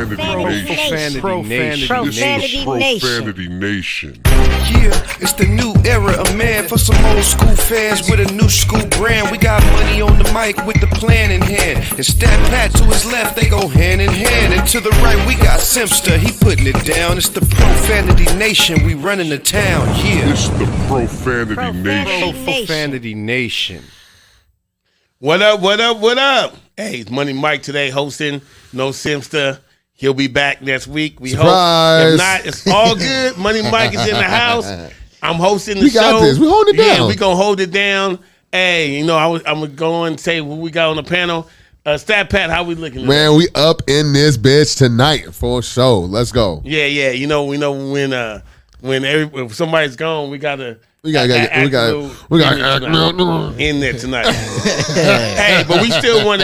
Profanity Nation. Yeah, it's the new era of man for some old school fans with a new school brand. We got money on the mic with the plan in hand. And Stat Pat to his left, they go hand in hand. And to the right, we got Simpster, he putting it down. It's the Profanity Nation, we running the town, yeah. It's the Profanity Nation. Profanity Nation. What up, what up, what up? Hey, it's Money Mike today hosting. No Simpster. He'll be back next week. We Surprise. hope. If not, it's all good. Money Mike is in the house. I'm hosting the show. We got this. We holding it down. Yeah, we gonna hold it down. Hey, you know, I'm gonna go and say what we got on the panel. Stat Pat, how we looking? Man, we up in this bitch tonight for a show. Let's go. Yeah. You know, we know when somebody's gone, we gotta. We got in there tonight. Hey, but we still want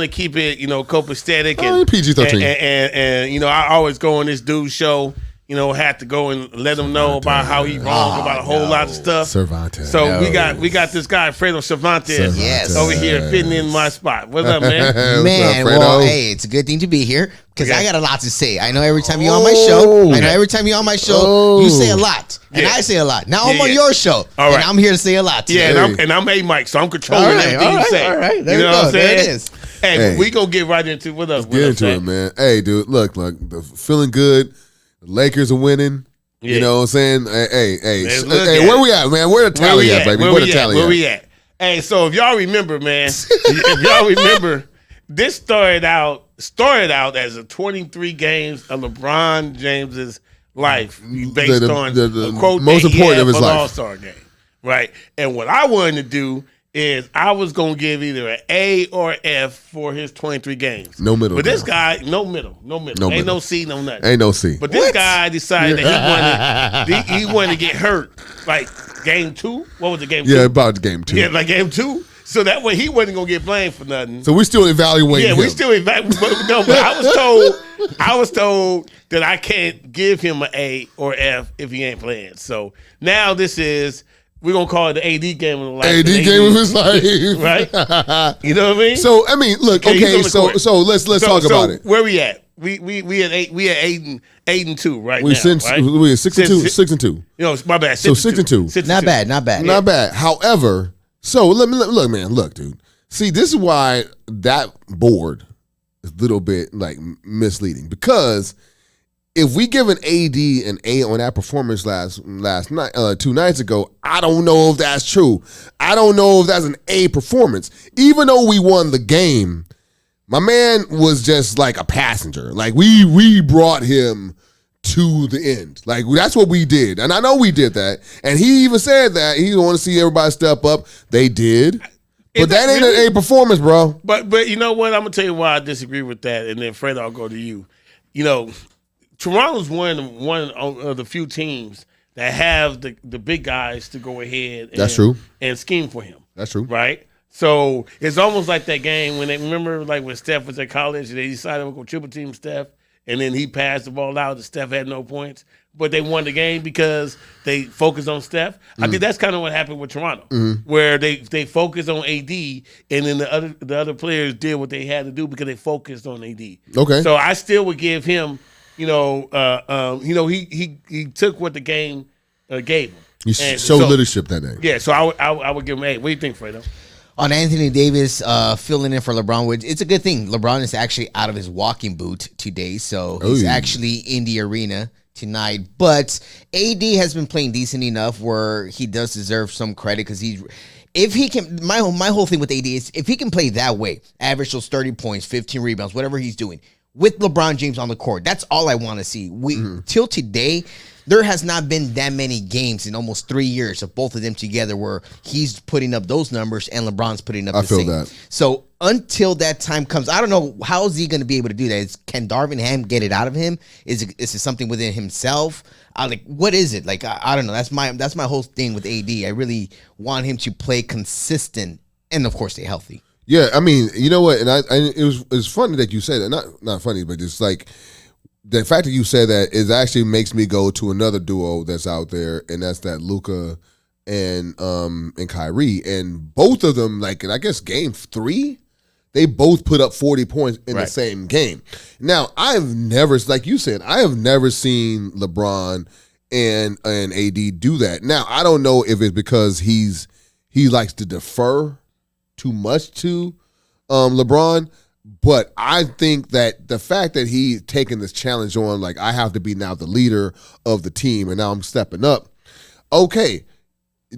to keep it, you know, copacetic and PG-13. And you know, I always go on this dude's show. You know, have to go and let him know about how he wrong about a whole lot of stuff. Cervantes. So we got this guy FREDO Cervantes over here fitting in my spot. What's up, man? Man, well, hey, it's a good thing to be here because I got a lot to say. I know every time you're on my show, you say a lot, and I say a lot. Now I'm on your show, and I'm here to say a lot. And I'm A Mike, so I'm controlling everything you say. All right, there you know what I'm saying? There it is. Hey, we gonna get right into what else? Get into it, man. Hey, dude, look, feeling good. The Lakers are winning. Yeah. You know what I'm saying? Hey, where we at, man? Where the tally at, baby? Where the tally at? Where we at? Hey, so if y'all remember, man, this started out as a 23 games of LeBron James's life based on the quote most important of his life, All-Star game, right? And what I wanted to do is I was going to give either an A or F for his 23 games. No middle. But this guy, no middle. Ain't no C, no nothing. Ain't no C. But this guy decided that he wanted to get hurt like game 2. What was the game 2? Yeah, about game 2. Yeah, like game 2. So that way he wasn't going to get blamed for nothing. So we still evaluating him. Yeah, we still evaluating. But I was told that I can't give him an A or F if he ain't playing. So now this is... We're going to call it the AD game of the life. AD game of his life. Right? You know what I mean? So, I mean, look, okay, so let's talk about it. Where we at? We at 8 and 2 right we now. We at 6 and 2. 6 and 2. You know, my bad. 6 and 2. Not bad. Not bad. However, so look, man, look, dude. See, this is why that board is a little bit like misleading, because if we give an AD an A on that performance last night, 2 nights ago, I don't know if that's true. I don't know if that's an A performance. Even though we won the game, my man was just like a passenger. Like we brought him to the end. Like that's what we did, and I know we did that. And he even said that he want to see everybody step up. They did. But that ain't an A performance, bro. But you know what? I'm gonna tell you why I disagree with that, and then Fred, I'll go to you. You know, Toronto's one of the few teams that have the big guys to go ahead and scheme for him. That's true. Right? So it's almost like that game when when Steph was at college, they decided to go triple team Steph, and then he passed the ball out and Steph had no points. But they won the game because they focused on Steph. I think that's kind of what happened with Toronto, where they focused on AD, and then the other players did what they had to do because they focused on AD. Okay. So I still would give him, he took what the game gave him. You showed leadership that day. Yeah, so I would give him A. What do you think, Fredo? On Anthony Davis filling in for LeBron, it's a good thing. LeBron is actually out of his walking boot today, so he's actually in the arena tonight. But AD has been playing decent enough where he does deserve some credit because if he can, my whole thing with AD is if he can play that way, average those 30 points, 15 rebounds, whatever he's doing, with LeBron James on the court, that's all I want to see. Till today, there has not been that many games in almost 3 years of both of them together where he's putting up those numbers and LeBron's putting up the same. I feel that. So until that time comes, I don't know how is he going to be able to do that. Can Darvin Ham get it out of him? Is it something within himself? What is it? I don't know. That's my whole thing with AD. I really want him to play consistent and of course stay healthy. Yeah, I mean, you know what? And it was funny that you said that. Not funny, but it's like the fact that you said that is actually makes me go to another duo that's out there, and that's that Luka and Kyrie, and both of them, like, and I guess game 3, They both put up 40 points in the Right. same game. Now, I've never, like you said, I have never seen LeBron and AD do that. Now, I don't know if it's because he likes to defer too much to LeBron, but I think that the fact that he's taking this challenge on, like, I have to be now the leader of the team and now I'm stepping up. Okay,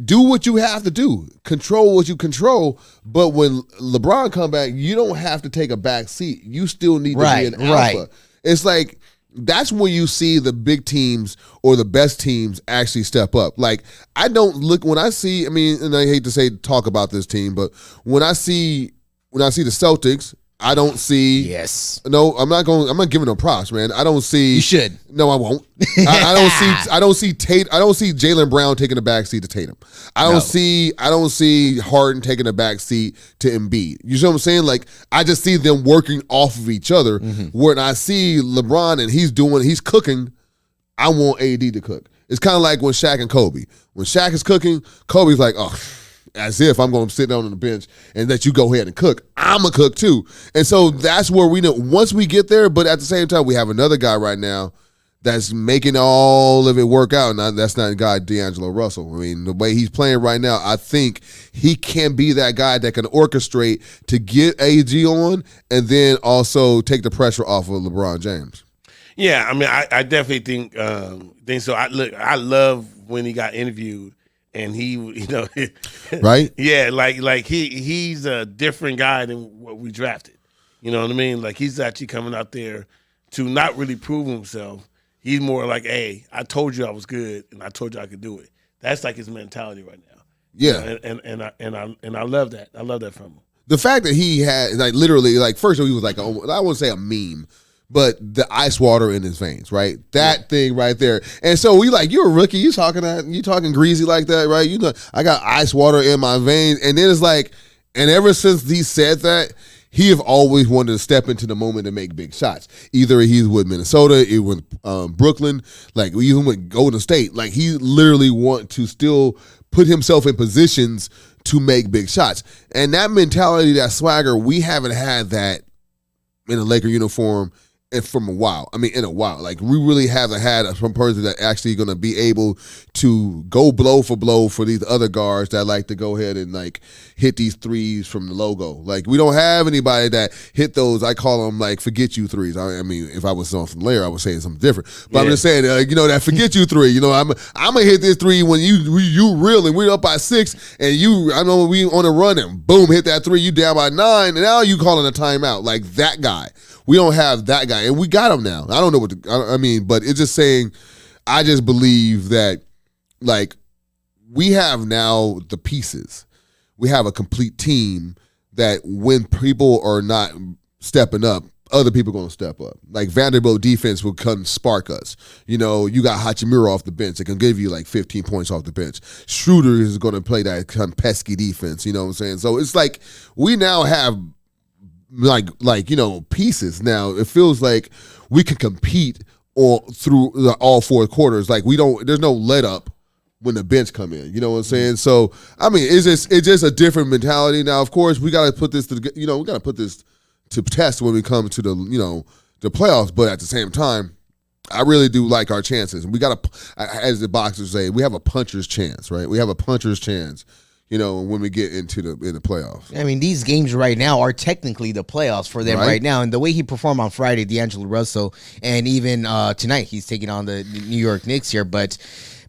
do what you have to do. Control what you control. But when LeBron come back, you don't have to take a back seat. You still need to be an alpha. It's like, that's when you see the big teams or the best teams actually step up. Like, I don't look when I see, I mean, and I hate to say talk about this team, but when I see the Celtics, I don't see. Yes. No, I'm not giving them props, man. I don't see. You should. No, I won't. I don't see Jaylen Brown taking a backseat to Tatum. I don't see Harden taking a backseat to Embiid. You see what I'm saying? Like, I just see them working off of each other. When I see LeBron and he's cooking, I want AD to cook. It's kind of like when Shaq and Kobe. When Shaq is cooking, Kobe's like, oh, as if I'm going to sit down on the bench and let you go ahead and cook. I'm a cook too. And so that's where we know once we get there, but at the same time, we have another guy right now that's making all of it work out. And that's not a guy, D'Angelo Russell. I mean, the way he's playing right now, I think he can be that guy that can orchestrate to get AG on and then also take the pressure off of LeBron James. Yeah, I mean, I definitely think so. I love when he got interviewed. And he, right? Yeah, like he's a different guy than what we drafted. You know what I mean? Like, he's actually coming out there to not really prove himself. He's more like, hey, I told you I was good, and I told you I could do it. That's like his mentality right now. Yeah, and I love that. I love that from him. The fact that he had, like, literally, like, first of all, he was like, I wouldn't say a meme, but the ice water in his veins, right? That thing right there. And so we like, you're a rookie. You talking greasy like that, right? You know, I got ice water in my veins. And then it's like, and ever since he said that, he have always wanted to step into the moment and make big shots. Either he's with Minnesota, he with Brooklyn, like even with Golden State. Like, he literally want to still put himself in positions to make big shots. And that mentality, that swagger, we haven't had that in a Laker uniform and from a while. I mean, in a while. Like, we really haven't had some person that actually going to be able to go blow for these other guards that like to go ahead and, like, hit these threes from the logo. Like, we don't have anybody that hit those, I call them, like, forget you threes. I mean, if I was on from Lair, I would say something different. But I'm just saying, that forget you three. I'm going to hit this three when you real and we're up by 6 and I know we on a run and boom, hit that three, you down by 9, and now you calling a timeout. Like, that guy. We don't have that guy, and we got him now. I don't know what I mean, but it's just saying, I just believe that, like, we have now the pieces. We have a complete team that when people are not stepping up, other people are going to step up. Like, Vanderbilt defense will come spark us. You got Hachimura off the bench. It can give you like 15 points off the bench. Schroeder is going to play that kind of pesky defense. You know what I'm saying? So it's like we now have pieces. Now it feels like we can compete through all 4 quarters. Like, there's no let up when the bench come in. You know what I'm saying? So I mean, it's just a different mentality. Now, of course, we got to put this to test when we come to the playoffs. But at the same time, I really do like our chances. We got as the boxers say, we have a puncher's chance, right? We have a puncher's chance. When we get in the playoffs. I mean, these games right now are technically the playoffs for them right now. And the way he performed on Friday, D'Angelo Russell, and even tonight, he's taking on the New York Knicks here. But,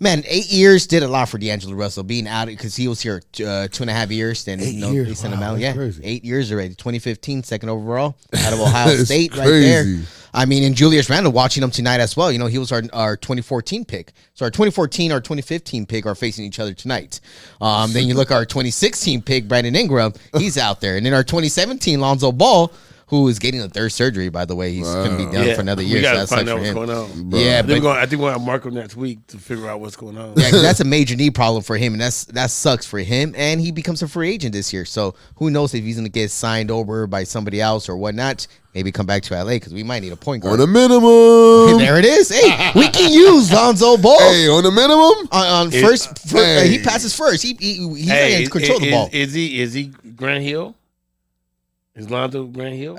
man, 8 years did a lot for D'Angelo Russell, being out because he was here 2.5 years. Then they sent him out. Yeah, crazy. 8 years already. 2015, second overall out of Ohio State right there. I mean, and Julius Randle watching him tonight as well. He was our 2014 pick. So our 2014, our 2015 pick are facing each other tonight. Then you look at our 2016 pick, Brandon Ingram. He's out there. And then our 2017, Lonzo Ball, who is getting a third surgery, by the way. He's going to be down for another year. We got to so find out what's going on. Bro. Yeah, I think we're going to mark him next week to figure out what's going on. Yeah, because that's a major knee problem for him, and that sucks for him. And he becomes a free agent this year. So who knows if he's going to get signed over by somebody else or whatnot. Maybe come back to LA because we might need a point guard. On a minimum. There it is. Hey, we can use Lonzo Ball. Hey, on the minimum. On first, he passes first. He control the ball. Is he Grant Hill? Is Lonzo Grant Hill?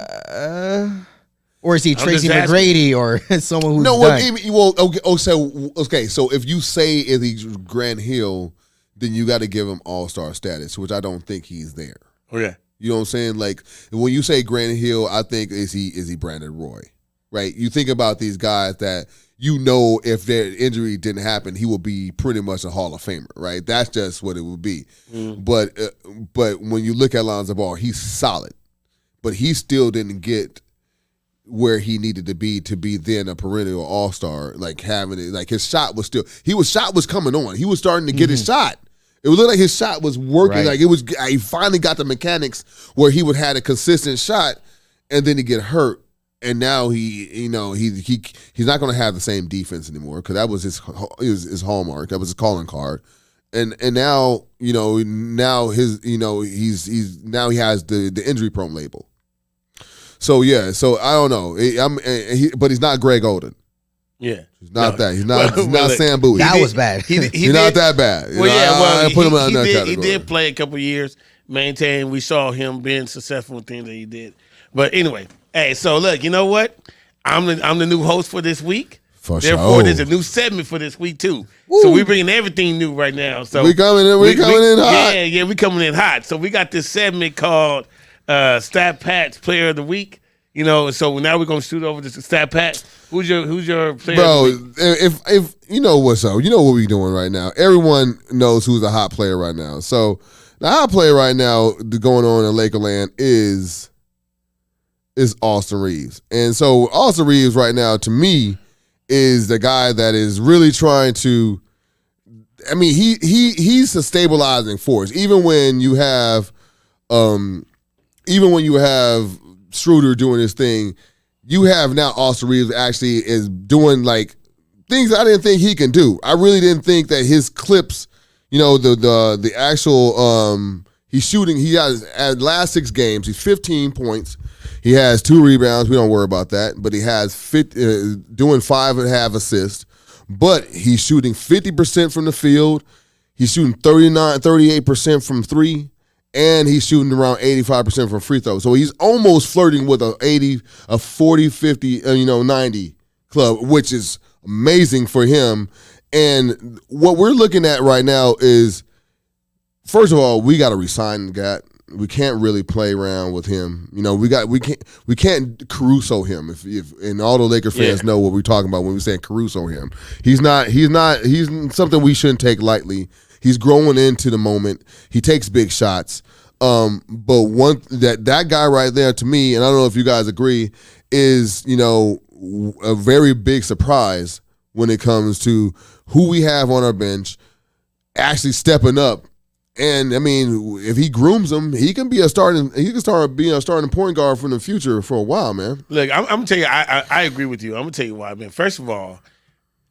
Or is he Tracy just asking. McGrady or someone who's No, done? okay. So if you say is he Grant Hill, then you got to give him all-star status, which I don't think he's there. Oh yeah. You know what I'm saying? Like when you say Grant Hill, I think is he Brandon Roy, right? You think about these guys that you know if their injury didn't happen, he will be pretty much a Hall of Famer, right? That's just what it would be. But when you look at Lonzo Ball, he's solid, but he still didn't get where he needed to be then a perennial all-star, like having it, like his shot was coming on. He was starting to get his shot. It looked like his shot was working. Right. Like he finally got the mechanics where he would have a consistent shot, and then he get hurt, and now he's not going to have the same defense anymore because that was his hallmark. That was his calling card, and now he has the injury prone label. So yeah, I don't know. But he's not Greg Oden. Yeah, he's not that. He's not. He's not Sam Bowie. That was bad. He's not that bad. He did play a couple years, maintain. We saw him being successful with things that he did. But anyway, hey, so look, you know what? I'm the new host for this week. Therefore, there's a new segment for this week too. Woo. So we're bringing everything new right now. So we coming in hot. Yeah, we coming in hot. So we got this segment called Stat Pat's Player of the Week. So now we're gonna shoot over to Stat Pat. Who's your player? Bro, if you know what's up, you know what we're doing right now. Everyone knows who's a hot player right now. So the hot player right now going on in Lakerland is Austin Reeves. And so Austin Reeves right now, to me, is the guy that is really trying to. I mean, he's a stabilizing force. Even when you have Schroeder doing his thing, you have now Austin Reeves actually is doing like things I didn't think he can do. I really didn't think that his clips, the actual he's shooting. He has at last 6 games, he's 15 points. He has 2 rebounds. We don't worry about that, but he has doing 5.5 assists. But he's shooting 50% from the field. He's shooting 38% from 3. And he's shooting around 85% from free throws. So he's almost flirting with a 40, 50, 90 club, which is amazing for him. And what we're looking at right now is, first of all, we got to resign the guy. We can't really play around with him. We can't Caruso him. If and all the Laker fans know what we're talking about when we say Caruso him. He's something we shouldn't take lightly. He's growing into the moment. He takes big shots. But that guy right there, to me, and I don't know if you guys agree, is a very big surprise when it comes to who we have on our bench actually stepping up. And I mean, if he grooms him, he can start being a starting point guard for the future for a while, man. Look, I'm gonna tell you, I agree with you. I'm gonna tell you why, man. First of all,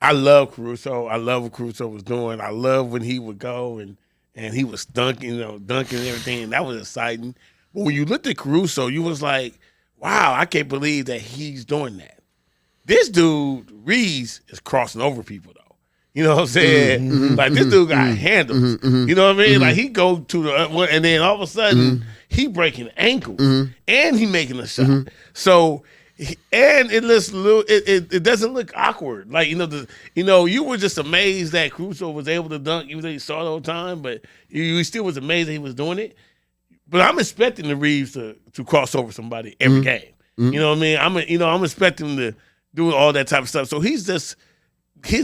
I love Caruso. I love what Caruso was doing. I love when he would go and he was dunking and everything, and that was exciting. But when you looked at Caruso, you was like, wow, I can't believe that he's doing that. This dude, Reeves, is crossing over people, though. You know what I'm saying? Like, this dude got handles. You know what I mean? Like, he go to the and then all of a sudden, he breaking ankles. And he making a shot. So, and it looks it doesn't look awkward. Like, you were just amazed that Caruso was able to dunk, even though you saw it all the time, but you still was amazed that he was doing it. But I'm expecting the Reeves to cross over somebody every game. You know what I mean? I'm expecting him to do all that type of stuff. So his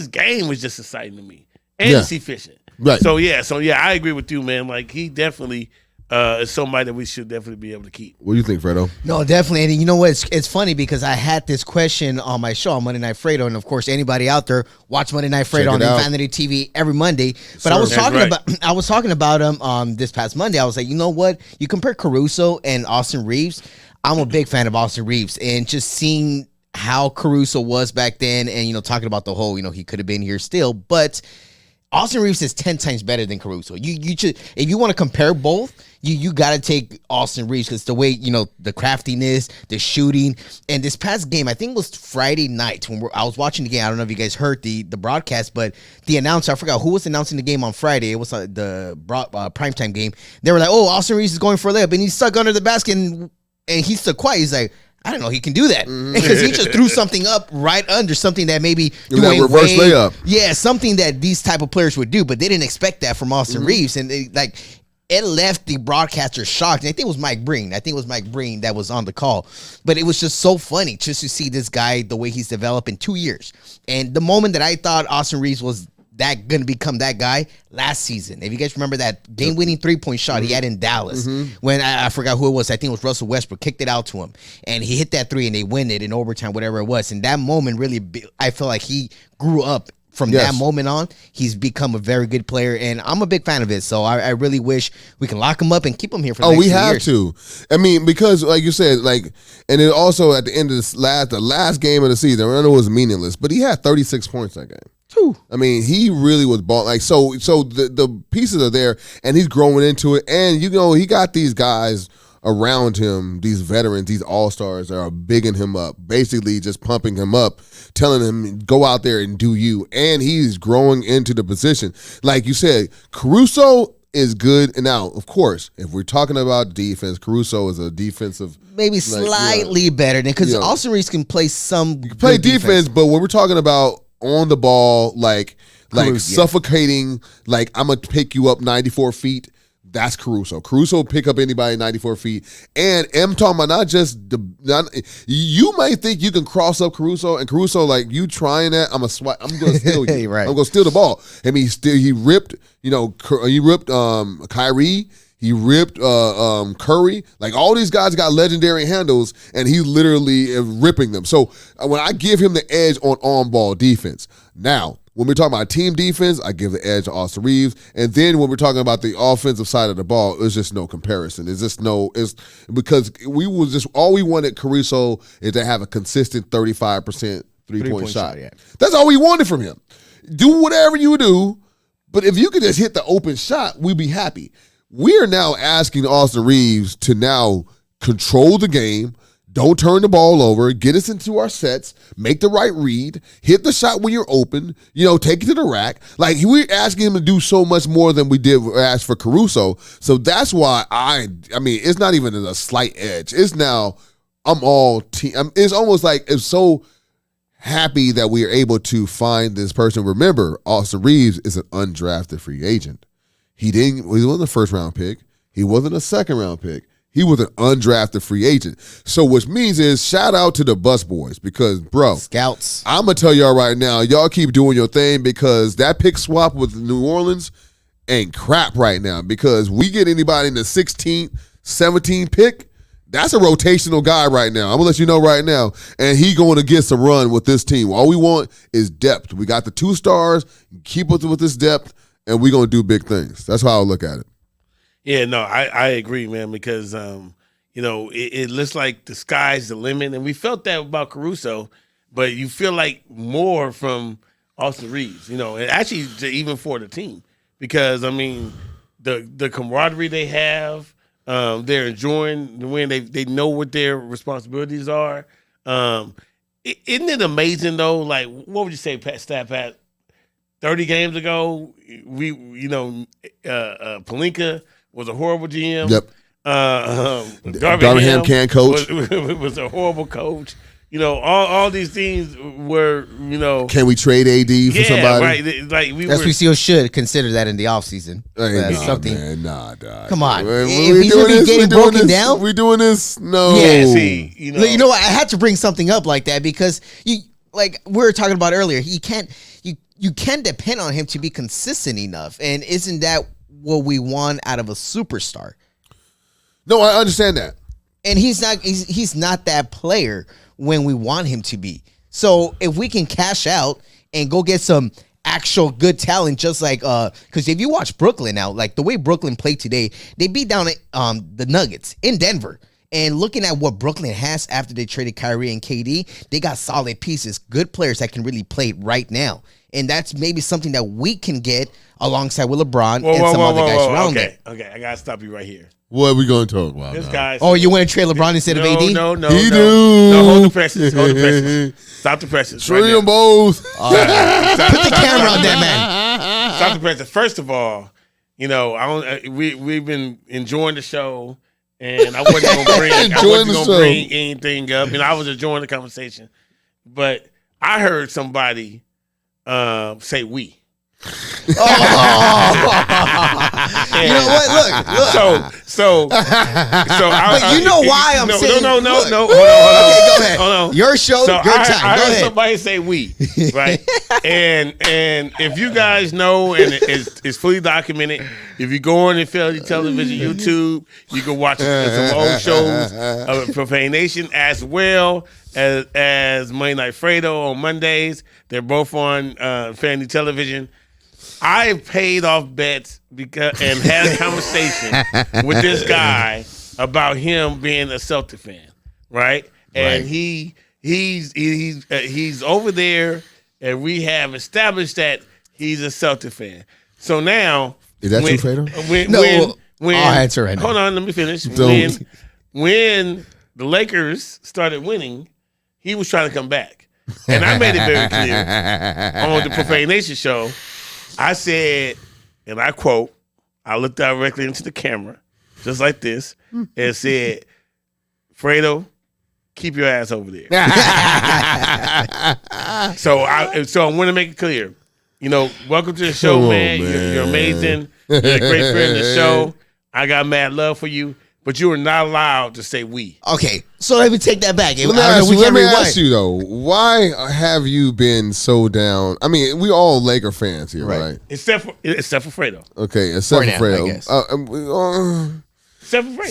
game was just exciting to me. And he's efficient. Right. So I agree with you, man. Like, he definitely is somebody that we should definitely be able to keep. What do you think, Fredo? No, definitely. And you know what? It's funny because I had this question on my show on Monday Night Fredo, and of course, anybody out there watch Monday Night Fredo on Profanity TV every Monday. But I was talking about him this past Monday. I was like, you know what? You compare Caruso and Austin Reeves. I'm a big fan of Austin Reeves, and just seeing how Caruso was back then, and talking about the whole, he could have been here still, but Austin Reeves is 10 times better than Caruso. You should, if you want to compare both, you got to take Austin Reeves because the way, the craftiness, the shooting. And this past game, I think it was Friday night when I was watching the game. I don't know if you guys heard the broadcast, but the announcer, I forgot who was announcing the game on Friday. It was the primetime game. They were like, oh, Austin Reeves is going for a layup, and he stuck under the basket, and And he's so quiet. He's like, I don't know, he can do that. Because he just threw something up right under something that maybe that reverse layup. Yeah, something that these type of players would do, but they didn't expect that from Austin Reeves. And it left the broadcaster shocked. And I think it was Mike Breen. That was on the call. But it was just so funny just to see this guy, the way he's developed in 2 years. And the moment that I thought Austin Reeves was going to become that guy last season. If you guys remember that game-winning three-point shot he had in Dallas when I forgot who it was. I think it was Russell Westbrook kicked it out to him, and he hit that three, and they win it in overtime, whatever it was. And that moment really, I feel like he grew up from that moment on. He's become a very good player, and I'm a big fan of it. So I really wish we can lock him up and keep him here for the next we few have years. to. I mean, because like you said, and then also at the end of the last game of the season, I know it was meaningless, but he had 36 points that game. I mean, he really was ball so the pieces are there, and he's growing into it. And he got these guys around him, these veterans, these all-stars that are bigging him up, basically just pumping him up, telling him go out there and do you. And he's growing into the position. Like you said, Caruso is good. And now, of course, if we're talking about defense, Caruso is a defensive, maybe slightly better than, because Austin Reeves can play some play defense, but when we're talking about on the ball, suffocating, I'm gonna pick you up 94 feet. That's Caruso. Caruso pick up anybody 94 feet. And I'm talking about not just you might think you can cross up Caruso, and Caruso, you trying that, I'm gonna steal you. Right. I'm gonna steal the ball. I mean, he ripped, Kyrie. He ripped Curry. All these guys got legendary handles, and he literally is ripping them. So when I give him the edge on ball defense, now when we're talking about team defense, I give the edge to Austin Reeves. And then when we're talking about the offensive side of the ball, it's just no comparison. It's because all we wanted Caruso is to have a consistent 35% three-point shot. Yeah. That's all we wanted from him. Do whatever you do, but if you could just hit the open shot, we'd be happy. We are now asking Austin Reeves to now control the game, don't turn the ball over, get us into our sets, make the right read, hit the shot when you're open, take it to the rack. We're asking him to do so much more than we did ask for Caruso. So that's why I mean, it's not even a slight edge. It's now I'm all team. It's almost like it's so happy that we are able to find this person. Remember, Austin Reeves is an undrafted free agent. He wasn't a first round pick. He wasn't a second round pick. He was an undrafted free agent. So which means is shout out to the bus boys, because scouts. I'm gonna tell y'all right now, y'all keep doing your thing, because that pick swap with New Orleans ain't crap right now, because we get anybody in the 16th, 17th pick, that's a rotational guy right now. I'm gonna let you know right now, and he going to get some run with this team. All we want is depth. We got the 2 stars. Keep us with this depth, and we're going to do big things. That's how I look at it. Yeah, no, I agree, man, because, it looks like the sky's the limit. And we felt that about Caruso, but you feel like more from Austin Reeves, and actually even for the team. Because, I mean, the camaraderie they have, they're enjoying the win. They know what their responsibilities are. Isn't it amazing, though? What would you say, Pat? 30 games ago, Pelinka was a horrible GM. Yep. Darvingham can't coach. Was a horrible coach. All these things were, Can we trade AD for somebody? Right. SPCO should consider that in the offseason. Man, dog. Come on. If he's going to be getting broken down. We doing this? No. Yeah, see, I had to bring something up like that, because we were talking about earlier, you can't depend on him to be consistent enough. And isn't that what we want out of a superstar? No, I understand that. And he's not that player when we want him to be. So if we can cash out and go get some actual good talent, just because if you watch Brooklyn now, the way Brooklyn played today, they beat down the Nuggets in Denver. And looking at what Brooklyn has after they traded Kyrie and KD, they got solid pieces, good players that can really play right now. And that's maybe something that we can get alongside with LeBron and some other guys around it. Okay, I got to stop you right here. What are we going to talk about? This guy. Oh, you want to trade LeBron instead of AD? No. He do. No, hold the presses. Stop the presses. Trade them both. Put the camera on that man. Stop the presses. First of all, we've been enjoying the show. and I wasn't gonna Enjoying the show. bring anything up, and I was enjoying the conversation. But I heard somebody say "we." You know what? Look. So But you know why I'm saying no. look. Hold Okay, go ahead. on. Your show, So your I time. Go heard ahead. somebody say "we," right? and if you guys know, and it's fully documented, if you go on Infidelity Television YouTube, you can watch some old shows of Profane Nation as well as Monday Night Fredo on Mondays. They're both on Family Television. I've paid off bets and had a conversation with this guy about him being a Celtic fan, right? And he's over there, and we have established that he's a Celtic fan. So now, Is that true, Fredo? No, I'll answer right now. Hold on, let me finish. Don't. When the Lakers started winning, he was trying to come back, and I made it very clear on the Profane Nation show. I said, and I quote, I looked directly into the camera, just like this, and said, Fredo, keep your ass over there. So I want to make it clear. You know, welcome to the show, Come on, man. man. You're amazing. You're a great friend of the show. I got mad love for you, but you are not allowed to say we. Okay, so let me take that back. Let me ask you though, why have you been so down? I mean, we all Laker fans here, right? Except for Fredo. Okay, except for now, Fredo. I guess. Except for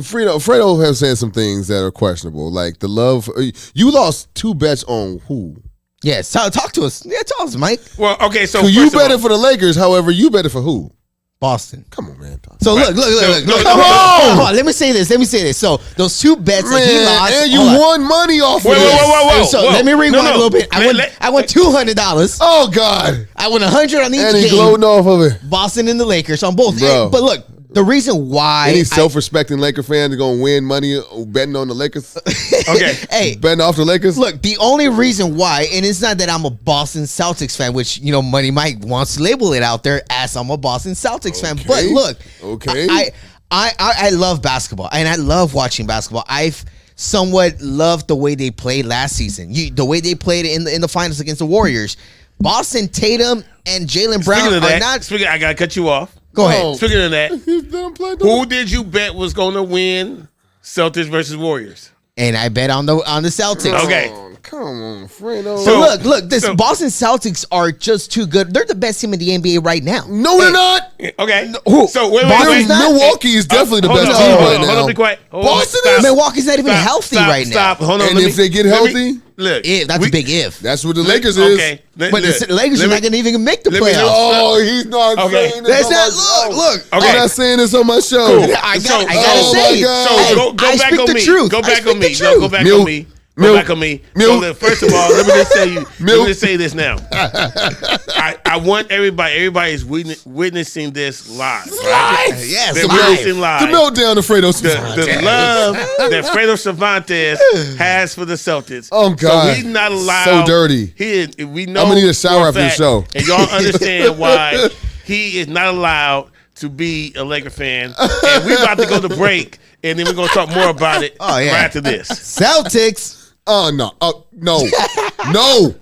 Fredo. Fredo has said some things that are questionable, like the love. You lost 2 bets on who? Yes, talk to us. Yeah, tell us, Mike. Well, okay, so You first of bet all- it for the Lakers. However, you bet it for who? Boston. Come on, man. So look. Come Hold on. on. Let me say this. So those 2 bets that he lost, and you hold on. won money off of Whoa, this. whoa. So let me rewind a little bit. I won $200. Oh God! I won $100 on each And he game. gloating off of it. Boston and the Lakers on both. Bro. But look, the reason why Any self-respecting Laker fan is gonna win money betting on the Lakers, Okay. hey, betting off the Lakers. look, the only reason why, and it's not that I'm a Boston Celtics fan, which, you know, Money Mike wants to label it out there as I'm a Boston Celtics fan. But look, Okay. I love basketball, and I love watching basketball. I've somewhat loved the way they played last season. The way they played in the finals against the Warriors. Boston, Tatum, and Jalen Brown Speaking of are that, not. I gotta cut you off. Go ahead. Speaking of that, He's done played who did you bet was gonna win Celtics versus Warriors? And I bet on the Celtics. Okay. Come on, Fredo. So look, this Boston Celtics are just too good. They're the best team in the NBA right now. No, they're not. Okay. Who? So wait. Boston's not- Milwaukee is definitely the Hold best on, team hold right on, now. Hold on, be quiet. Boston Stop. is- Milwaukee's not even healthy right now. Stop. Hold on. And if they get healthy, look. That's a big if. that's what the Lakers is. Okay. But the Lakers are not going to even make the let me- playoffs. Oh, he's not Okay. saying this. That's on not. my show. Look. Okay. I'm not saying this on my show. Cool. I So- gotta oh say my it. God. So Hey, go I back speak on the me. truth. Go I back speak on me. the No, truth. go back Milk. on me. Go Milk. back on me. Milk. So first of all, let me just tell you. Let Milk. me just say this now. I want everybody. Everybody is witnessing this live. Right? Yes, They're live. witnessing The live. meltdown of Fredo The Cervantes. love that Fredo Cervantes has for the Celtics. Oh, God. So he's not allowed. So dirty. We know. I'm gonna need a shower for after the fact, show. and y'all understand why he is not allowed to be a Laker fan. And we about to go to break, and then we're gonna talk more about it Oh, yeah. right after this. Celtics. Oh no! Oh no! No!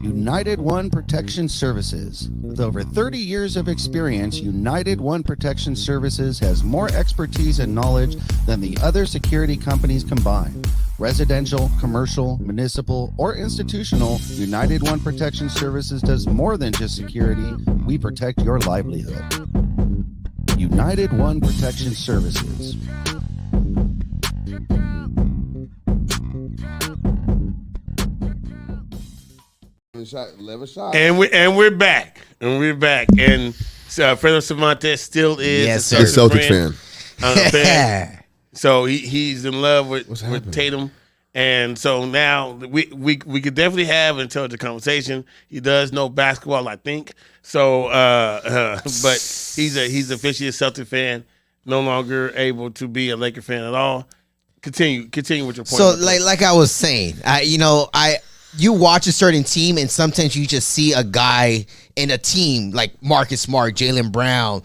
United One Protection Services. With over 30 years of experience, United One Protection Services has more expertise and knowledge than the other security companies combined. Residential, commercial, municipal, or institutional, United One Protection Services does more than just security. We protect your livelihood. United One Protection Services. shots. And we're back. And so Fredo Cervantes still is Yes, a sir. Celtics fan. So he's in love with happening? Tatum. And so now we could definitely have an intelligent conversation. He does know basketball, I think. So but he's officially a Celtic fan, no longer able to be a Laker fan at all. Continue with your point. So like I was saying, you watch a certain team and sometimes you just see a guy in a team like Marcus Smart, Jaylen Brown,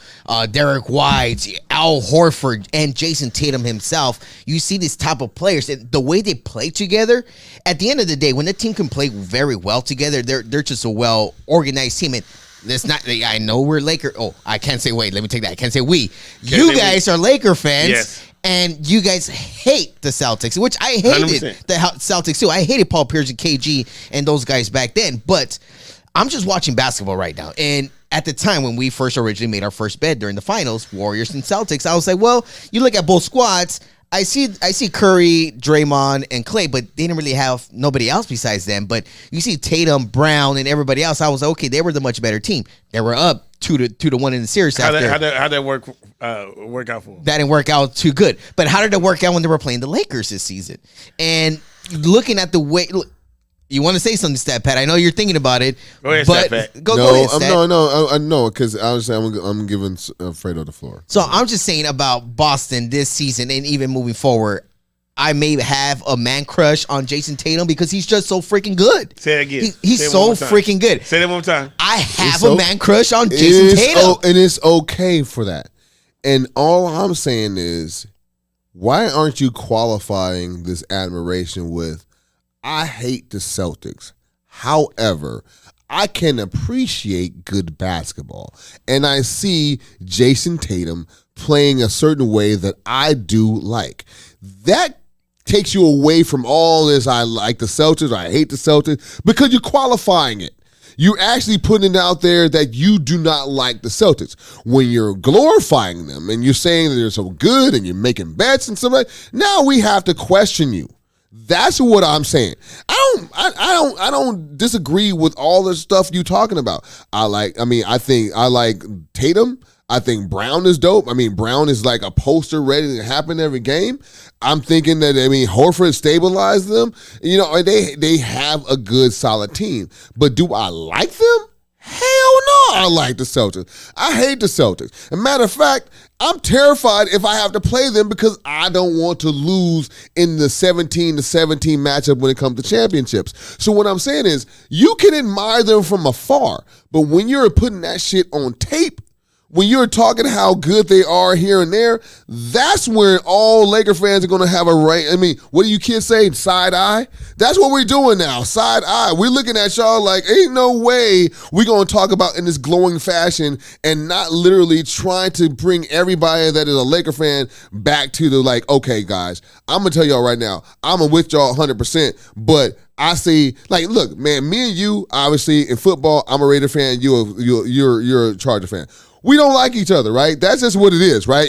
Derek White, Al Horford, and Jason Tatum himself. You see these type of players and the way they play together. At the end of the day, when the team can play very well together, they're just a well organized team. And let's not. I know we're Laker. Oh, I can't say wait. Let me take that. I can't say we. You guys are Laker fans. Yes. And you guys hate the Celtics, which I hated 100%. the Celtics too. I hated Paul Pierce and KG and those guys back then. But I'm just watching basketball right now. And at the time when we first originally made our first bet during the finals, Warriors and Celtics, I was like, well, you look at both squads. I see Curry, Draymond, and Clay, but they didn't really have nobody else besides them. But you see Tatum, Brown, and everybody else. I was like, okay, they were the much better team. They were up 2-1 in the series. How'd that work out for him? That didn't work out too good. But how did it work out when they were playing the Lakers this season? And looking at the way, look, you want to say something, Stat Pat? I know you're thinking about it. Go ahead, but Stat Pat. Go ahead, Stat. No, because I was saying I'm giving Fredo the floor. So I'm just saying about Boston this season and even moving forward. I may have a man crush on Jason Tatum because he's just so freaking good. Say it again. He's Say it so one more time. freaking good. Say that one more time. I have a man crush on Jason Tatum. And it's okay for that. And all I'm saying is, why aren't you qualifying this admiration with, I hate the Celtics. However, I can appreciate good basketball. And I see Jason Tatum playing a certain way that I do like. That takes you away from all this, I like the Celtics, I hate the Celtics, because you're qualifying it. You're actually putting it out there that you do not like the Celtics. When you're glorifying them and you're saying that they're so good and you're making bets and stuff like that, now we have to question you. That's what I'm saying. I don't disagree with all the stuff you're talking about. I think I like Tatum. I think Brown is dope. I mean, Brown is like a poster ready to happen every game. I'm thinking that, Horford stabilized them. They have a good, solid team. But do I like them? Hell no, I like the Celtics. I hate the Celtics. As a matter of fact, I'm terrified if I have to play them because I don't want to lose in the 17-17 matchup when it comes to championships. So what I'm saying is, you can admire them from afar, but when you're putting that shit on tape, when you're talking how good they are here and there, that's when all Laker fans are going to have a right. I mean, what do you kids say? Side eye? That's what we're doing now. Side eye. We're looking at y'all like, ain't no way we're going to talk about in this glowing fashion and not literally trying to bring everybody that is a Laker fan back to the like, okay, guys, I'm going to tell y'all right now, I'm with y'all 100%, but I see, like, look, man, me and you, obviously, in football, I'm a Raider fan, you're a Charger fan. We don't like each other, right? That's just what it is, right?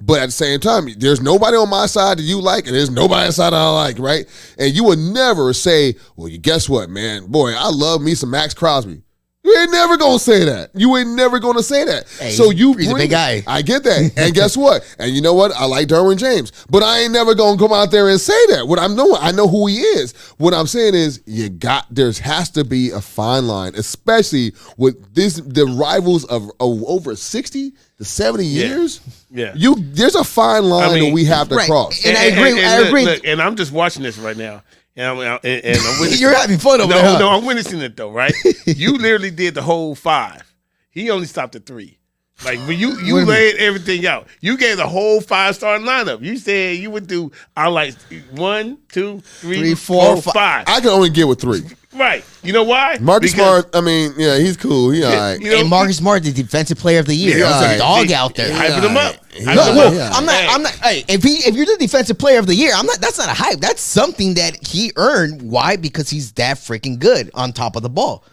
But at the same time, there's nobody on my side that you like, and there's nobody on the side that I like, right? And you would never say, well, you guess what, man? Boy, I love me some Max Crosby. You ain't never gonna say that. You ain't never gonna say that. Hey, so he's a big guy. I get that. And guess what? And you know what? I like Derwin James. But I ain't never gonna come out there and say that. What I'm doing, I know who he is. What I'm saying is there has to be a fine line, especially with the rivals of over 60 to 70 years. Yeah. There's a fine line that we have to cross. And I agree. I agree. Look, and I'm just watching this right now. And I'm witnessing. You're having fun over there. No, I'm witnessing it though, right? You literally did the whole 5. He only stopped at 3. Like when you laid everything out. You gave the whole 5-star lineup. You said you would do. I like 1, 2, 3, 4, 5. I can only get with 3. Right. You know why? Marcus Smart, he's cool. He all right. And Marcus Smart, the defensive player of the year. Yeah, He's a dog out there. Hyping him up. I'm not. Hey, if you're the defensive player of the year, that's not a hype. That's something that he earned. Why? Because he's that freaking good on top of the ball.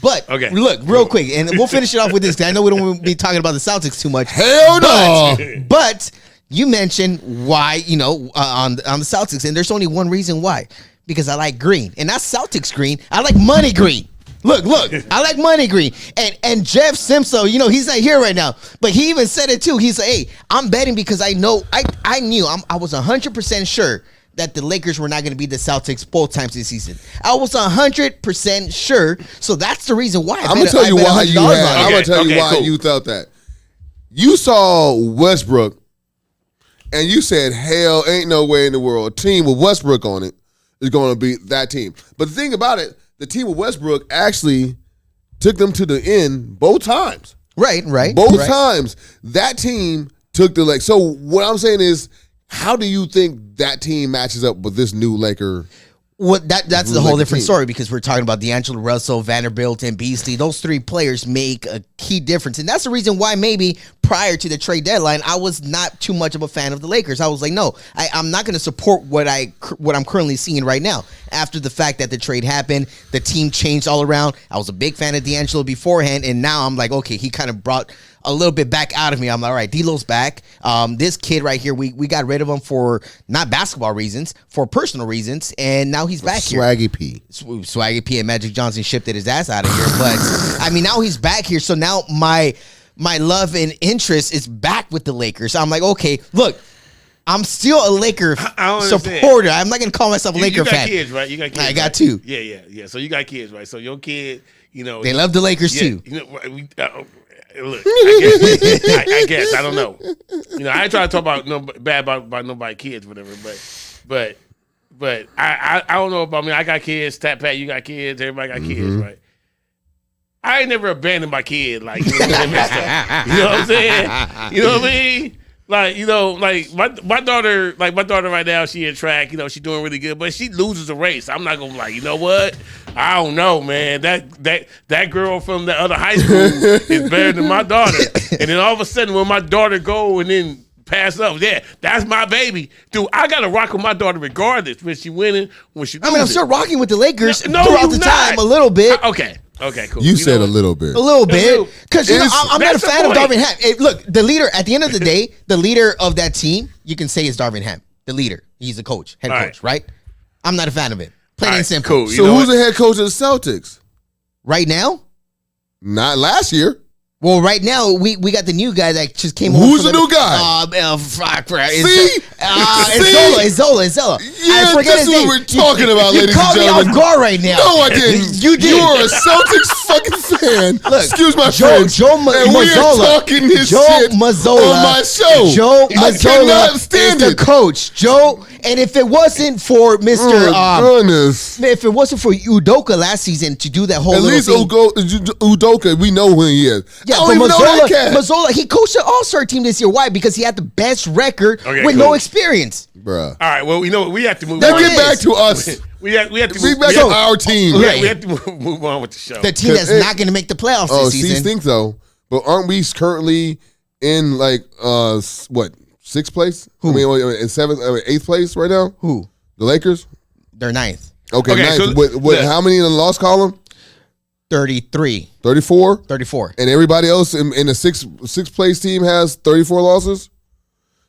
But look, real quick, and we'll finish it off with this. I know we don't want to be talking about the Celtics too much. Hell no. But you mentioned why, on the Celtics, and there's only one reason why. Because I like green, and not Celtics green. I like money green. Look. I like Money Green. And Jeff Simpson, he's not here right now, but he even said it too. He's like, hey, I'm betting because I know, I was 100% sure that the Lakers were not going to beat the Celtics both times this season. I was 100% sure. So that's the reason why. I'm going to tell you why you thought that. You saw Westbrook and you said, hell, ain't no way in the world a team with Westbrook on it is going to beat that team. But the thing about it, the team with Westbrook actually took them to the end both times. Right. Both times. That team took the leg. So what I'm saying is, how do you think that team matches up with this new Laker? Well, that's the whole different story because we're talking about D'Angelo Russell, Vanderbilt, and Beasley. Those three players make a key difference. And that's the reason why maybe prior to the trade deadline, I was not too much of a fan of the Lakers. I was like, no, I'm not going to support what I'm currently seeing right now. After the fact that the trade happened, the team changed all around. I was a big fan of D'Angelo beforehand, and now I'm like, okay, he kind of brought a little bit back out of me. I'm like, all right, D'Lo's back. This kid right here, we got rid of him for not basketball reasons, for personal reasons, and now he's back here. Swaggy P and Magic Johnson shifted his ass out of here, but I mean, now he's back here. So now my love and interest is back with the Lakers. I'm like, okay, look, I'm still a Laker supporter. I'm not gonna call myself a Laker fan. You got kids, right? You got kids. I got right? two. Yeah. So you got kids, right? So your kid, they love the Lakers too. Look, I guess I don't know. I ain't trying to talk about bad about nobody's kids, whatever. But I don't know about me. I got kids. Pat, you got kids. Everybody got kids, right? I ain't never abandoned my kid. Like, you know what I'm saying? You know what I mean? Like, my daughter right now, she in track, she doing really good, but she loses a race. I'm not gonna be like, you know what? I don't know, man. That girl from the other high school is better than my daughter. And then all of a sudden when my daughter go and then pass up, that's my baby. Dude, I gotta rock with my daughter regardless when she winning, when she losing. I'm still rocking with the Lakers throughout the time a little bit. Okay, cool. You said a little bit. A little bit. Because I'm not a fan of Darvin Ham. Hey, look, the leader, at the end of the day, the leader of that team, you can say is Darvin Ham. The leader. He's the coach, head coach, right? I'm not a fan of it. Plain and simple. Cool. So who's the head coach of the Celtics? Right now? Not last year. Well, right now, we got the new guy that just came Who's the new guy? It's Zola. Yeah, that's what we're talking about, ladies and gentlemen. You caught me off guard right now. No, I didn't. You did. You are a Celtics fucking fan. Look, excuse my French. And we are talking his shit on my show. Joe I Mazzola is the coach. Joe, and if it wasn't for Mr. goodness. If it wasn't for Udoka last season to do that whole at least Udoka, we know who he is. Yeah, but Mazzola, he coached an all-star team this year. Why? Because he had the best record with no experience. Bruh. All right, well, we have to move on. Let's get back to us. We have to move back to our team. Yeah, we have to move on with the show. The team that's not going to make the playoffs this season. Oh, think so. But aren't we currently in sixth place? Who? I mean, in seventh, eighth place right now? Who? The Lakers? They're ninth. Okay, ninth. So with how many in the loss column? 33. 34? 34. And everybody else in the sixth place team has 34 losses?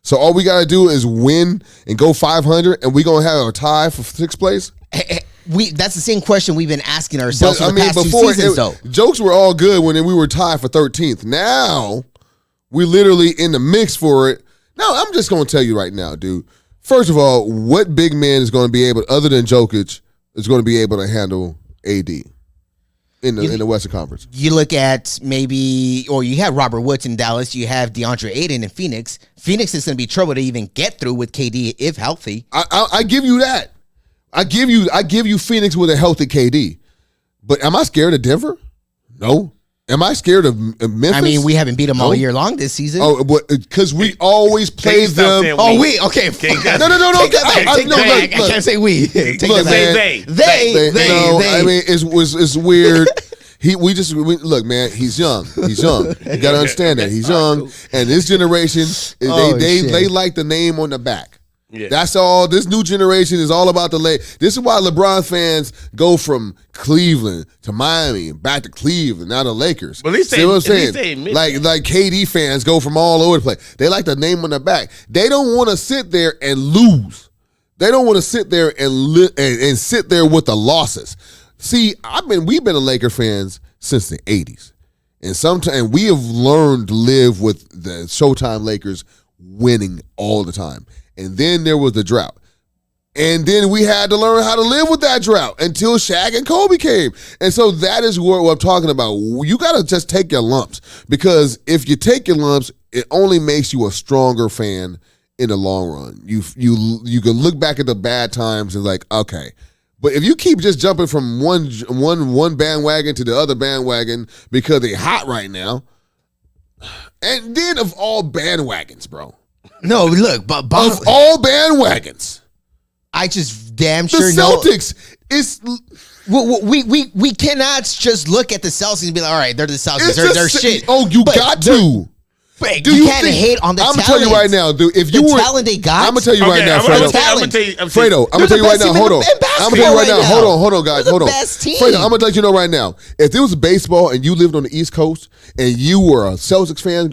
So all we got to do is win and go 500, and we're going to have a tie for sixth place? That's the same question we've been asking ourselves for the past 2 seasons, though. Jokes were all good when we were tied for 13th. Now, we're literally in the mix for it. Now, I'm just going to tell you right now, dude. First of all, what big man is going to be able, other than Jokic, is going to be able to handle AD in the Western Conference? You look at you have Robert Woods in Dallas. You have DeAndre Ayton in Phoenix. Phoenix is going to be trouble to even get through with KD if healthy. I give you that. I give you Phoenix with a healthy KD. But am I scared of Denver? No. Am I scared of Memphis? I mean, we haven't beat them all year long this season. Oh, because we always play them. Oh, we okay. No. I can't say we. Look, man, they. I mean, it's weird. Look, man. He's young. You got to understand that he's young, and this generation, they like the name on the back. Yeah. That's all. This new generation is all about the This is why LeBron fans go from Cleveland to Miami and back to Cleveland, now the Lakers. But at least see what I'm saying? Like KD fans go from all over the place. They like the name on the back. They don't want to sit there and lose. They don't want to sit there and sit there with the losses. See, we've been a Laker fans since the 80s. And sometimes we have learned to live with the Showtime Lakers winning all the time. And then there was the drought. And then we had to learn how to live with that drought until Shaq and Kobe came. And so that is what I'm talking about. You got to just take your lumps, because if you take your lumps, it only makes you a stronger fan in the long run. You can look back at the bad times and like, okay. But if you keep just jumping from one bandwagon to the other bandwagon because they're hot right now, and then of all bandwagons, bro. No, look, but of all bandwagons, I just damn the sure know. Celtics is. We cannot just look at the Celtics and be like, all right, they're the Celtics. They're shit. Oh, you got to. But you can't hate on the talent. I'm gonna tell you right now, dude. If you the were talent they got, I'm gonna tell you right now, I'm Fredo. gonna tell you, Fredo, I'm gonna tell you right now. Hold on. I'm gonna tell you right now. Hold on, guys. Hold on. Fredo, I'm gonna let you know right now. If there was baseball and you lived on the East Coast and you were a Celtics fan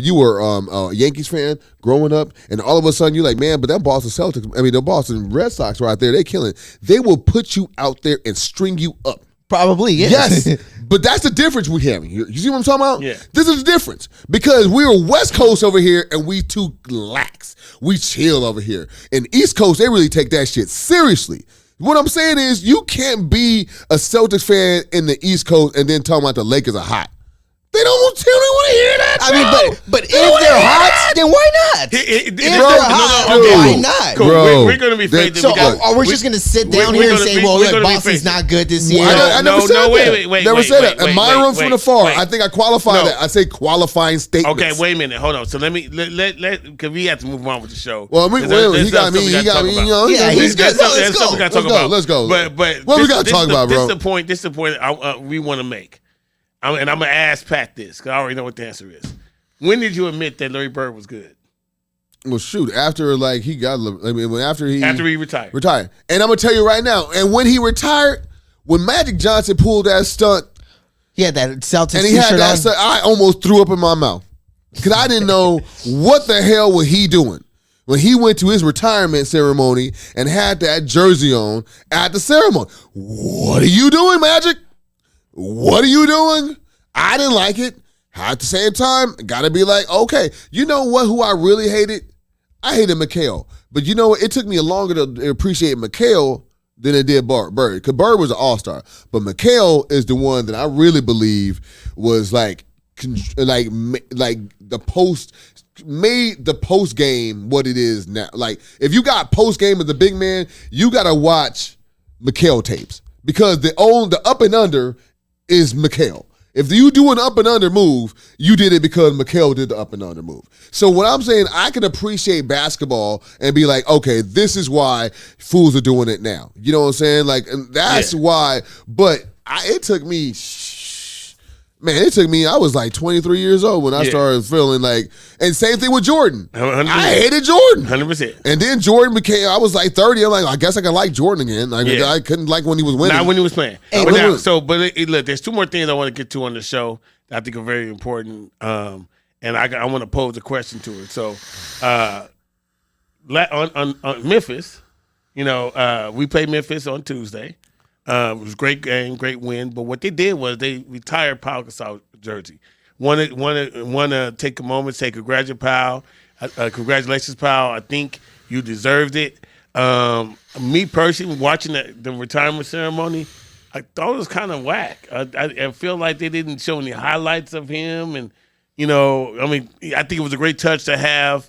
you were a Yankees fan growing up, and all of a sudden you're like, man, but that Boston Celtics, the Boston Red Sox right there, they killing. They will put you out there and string you up. Probably, yes. Yes. But that's the difference we have. You see what I'm talking about? Yeah. This is the difference. Because we're West Coast over here and we too lax. We chill over here. And East Coast, they really take that shit seriously. What I'm saying is you can't be a Celtics fan in the East Coast and then talking about the Lakers are hot. They don't want to hear that. I mean, but if they're hot, then why not? If they're hot, why not? Cool. Bro, we're going to be fake. So are we just going to sit down here and say, well, look, Boston's not good this year? I never said that. Wait. Never said that. Admire them from afar. Wait. I think I qualify that. I say qualifying statements. Okay, wait a minute. Hold on. So let because we have to move on with the show. Well, he got me. Yeah, he's good. There's something we got to talk about. Let's go. But what we got to talk about, bro? This is the point we want to make. And I'm going to ask Pat this, because I already know what the answer is. When did you admit that Larry Bird was good? Well, shoot, after he retired. Retired. And I'm going to tell you right now, and when he retired, when Magic Johnson pulled that stunt. He had that Celtics and he had that stunt, I almost threw up in my mouth. Because I didn't know what the hell was he doing. When he went to his retirement ceremony and had that jersey on at the ceremony. What are you doing, Magic? What are you doing? I didn't like it. At the same time, got to be like, okay, you know what? Who I really hated? I hated McHale. But you know what? It took me longer to appreciate McHale than it did Bird. Because Bird was an all-star. But McHale is the one that I really believe was like the post, made the post game what it is now. Like, if you got post game as a big man, you got to watch McHale tapes. Because the up and under is McHale. If you do an up and under move, you did it because McHale did the up and under move. So what I'm saying, I can appreciate basketball and be like, okay, this is why fools are doing it now. You know what I'm saying? Like, and that's why. But it took me. I was like 23 years old when I started feeling like, and same thing with Jordan. 100%. I hated Jordan. 100%. And then Jordan I was like 30. I'm like, I guess I can like Jordan again. I couldn't like when he was winning. Not when he was playing. Hey, look, there's two more things I want to get to on the show that I think are very important. And I want to pose a question to it. So, on Memphis, we played Memphis on Tuesday. It was a great game, great win. But what they did was they retired Pau Gasol jersey. Want to take a moment, say congratulations, Pau. I think you deserved it. Me personally, watching the retirement ceremony, I thought it was kind of whack. I feel like they didn't show any highlights of him, and I think it was a great touch to have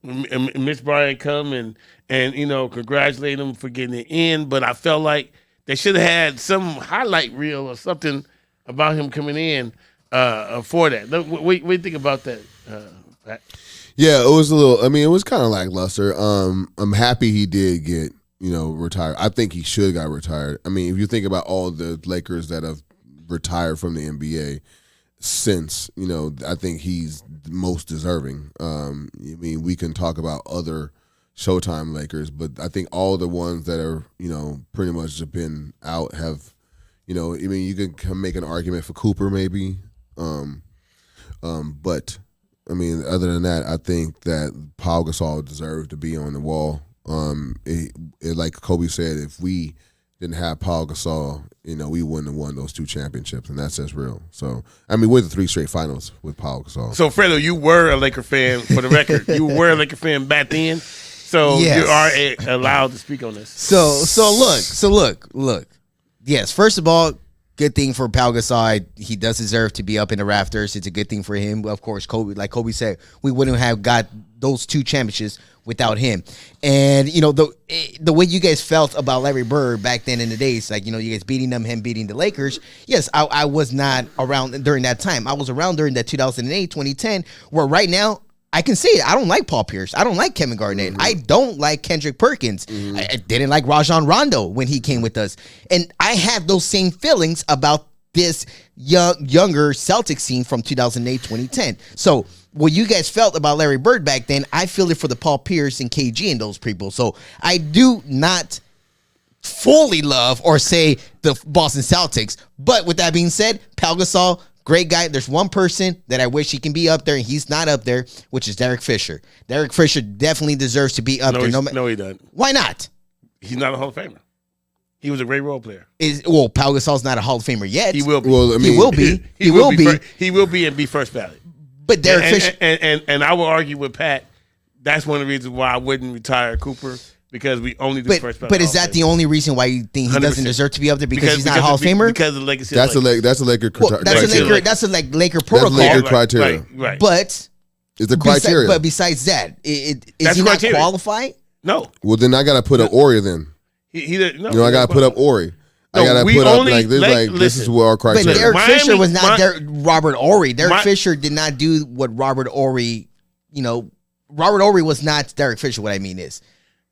Mitch Bryant come and congratulate him for getting it in. But I felt like they should have had some highlight reel or something about him coming in for that. What do you think about that, Pat? Yeah, it was it was kind of lackluster. I'm happy he did get, retired. I think he should have got retired. I mean, if you think about all the Lakers that have retired from the NBA since, I think he's most deserving. We can talk about other Showtime Lakers, but I think all the ones that are, pretty much have been out have, you can make an argument for Cooper maybe. But other than that, I think that Pau Gasol deserved to be on the wall. Like Kobe said, if we didn't have Paul Gasol, we wouldn't have won those 2 championships, and that's just real. So, I mean, we're the 3 straight finals with Paul Gasol. So, Fredo, you were a Laker fan, for the record. You were a Laker fan back then, so Yes. you are allowed to speak on this. So look. Yes, first of all, good thing for Pau Gasol. He does deserve to be up in the rafters. It's a good thing for him. Of course, like Kobe said, we wouldn't have got those 2 championships without him. And the way you guys felt about Larry Bird back then in the days, like you guys beating him beating the Lakers. Yes, I was not around during that time. I was around during that 2008, 2010, where right now I can say it. I don't like Paul Pierce. I don't like Kevin Garnett. I don't like Kendrick Perkins. I didn't like Rajon Rondo when he came with us. And I have those same feelings about this younger Celtics scene from 2008, 2010. So what you guys felt about Larry Bird back then, I feel it for the Paul Pierce and KG and those people. So I do not fully love or say the Boston Celtics. But with that being said, Pau Gasol, great guy. There's one person that I wish he can be up there, and he's not up there, which is Derek Fisher. Derek Fisher definitely deserves to be up there. No, he doesn't. Why not? He's not a Hall of Famer. He was a great role player. Pau Gasol's not a Hall of Famer yet. He will be. Well, I mean, he will be. He will be. He will be and be first ballot. But Derek Fisher, and I will argue with Pat. That's one of the reasons why I wouldn't retire Cooper, because we only do first ballot. But is that the only reason why you think he doesn't 100%. deserve to be up there because he's not a Hall of Famer? Because of the legacy. That's a Laker. That's a Laker protocol. Laker criteria. Right. But It's a criteria. But besides that, is That's he not criteria. qualified? No. Well, then I got to put up Ori then. He didn't. No, I got to put up Ori. I No, got to we put up only- this listen. is what our But criteria. Derek Miami- Fisher was not Robert Ory. Derek My- Fisher did not do what Robert Ory, Robert Ory was not Derek Fisher. What I mean is,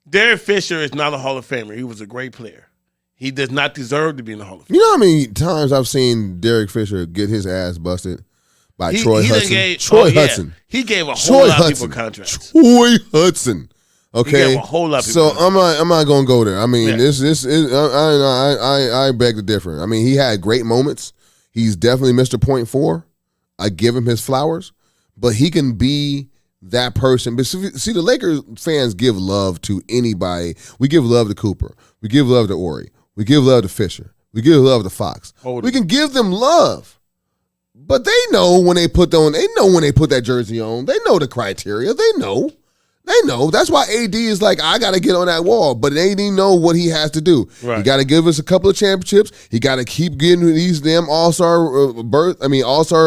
Derek Fisher is not a Hall of Famer. He was a great player. He does not deserve to be in the Hall of Fame. You know how many times I've seen Derek Fisher get his ass busted by Troy Hudson? Hudson. He gave a Troy whole lot of Hudson. people contracts. Troy Hudson. Okay, gave a whole lot of so people. I'm not gonna go there. I mean, Yeah. this I beg to differ. I mean, he had great moments. He's definitely Mr. Point Four. I give him his flowers, but he can be that person. But see, the Lakers fans give love to anybody. We give love to Cooper. We give love to Ori. We give love to Fisher. We give love to Fox. We can give them love. But they know when they put that jersey on. They know the criteria. They know. That's why AD is like, I got to get on that wall. But AD know what he has to do. Right. He got to give us a couple of championships. He got to keep getting these damn all-star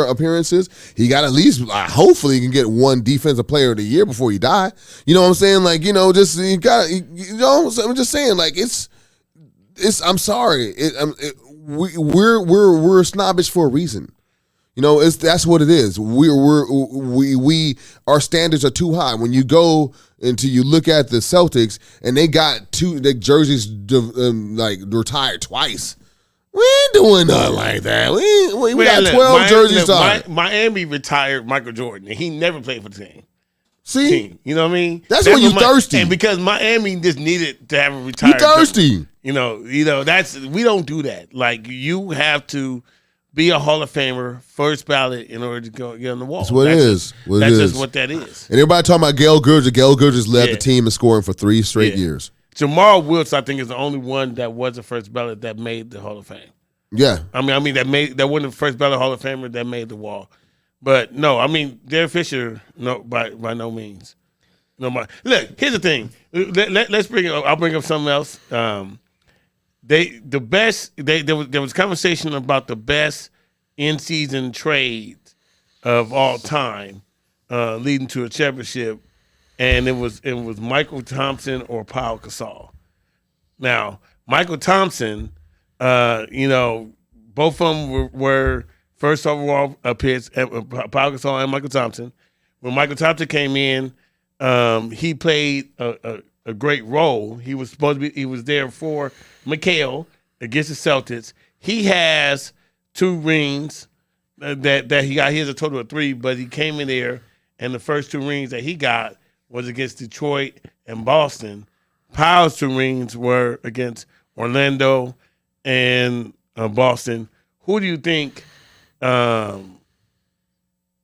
appearances. He got at least, hopefully, he can get one defensive player of the year before he die. You know what I'm saying? Like, I'm just saying, like, it's. I'm sorry. We're snobbish for a reason. That's what it is. Our standards are too high. When you go into you look at the Celtics and they got the jerseys retired twice. We ain't doing nothing like that. We got 12 jerseys on. Miami retired Michael Jordan, and he never played for the team. See, you know what I mean? That's when you thirsty. And because Miami just needed to have a retired. You thirsty. That's we don't do that. Like, you have to be a Hall of Famer, first ballot, in order to get on the wall. That's what it is. That's just what that is. And everybody talking about Gail Gurgis. Gail Gurgis led the team in scoring for 3 straight years. Jamal Wilkes, I think, is the only one that was the first ballot that made the Hall of Fame. Yeah. I mean that wasn't the first ballot Hall of Famer that made the wall. But no, I mean, Derek Fisher, no, by no means. No, look, here's the thing. Let's bring it up. I'll bring up something else. There was conversation about the best in-season trade of all time, leading to a championship, and it was Michael Thompson or Pau Gasol. Now, Michael Thompson, both of them were first overall picks, Pau Gasol and Michael Thompson. When Michael Thompson came in, he played a great role. He was there for McHale against the Celtics. He has 2 rings that he got. He has a total of 3, but he came in there, and the first 2 rings that he got was against Detroit and Boston. Pau's 2 rings were against Orlando and Boston. Who do you think are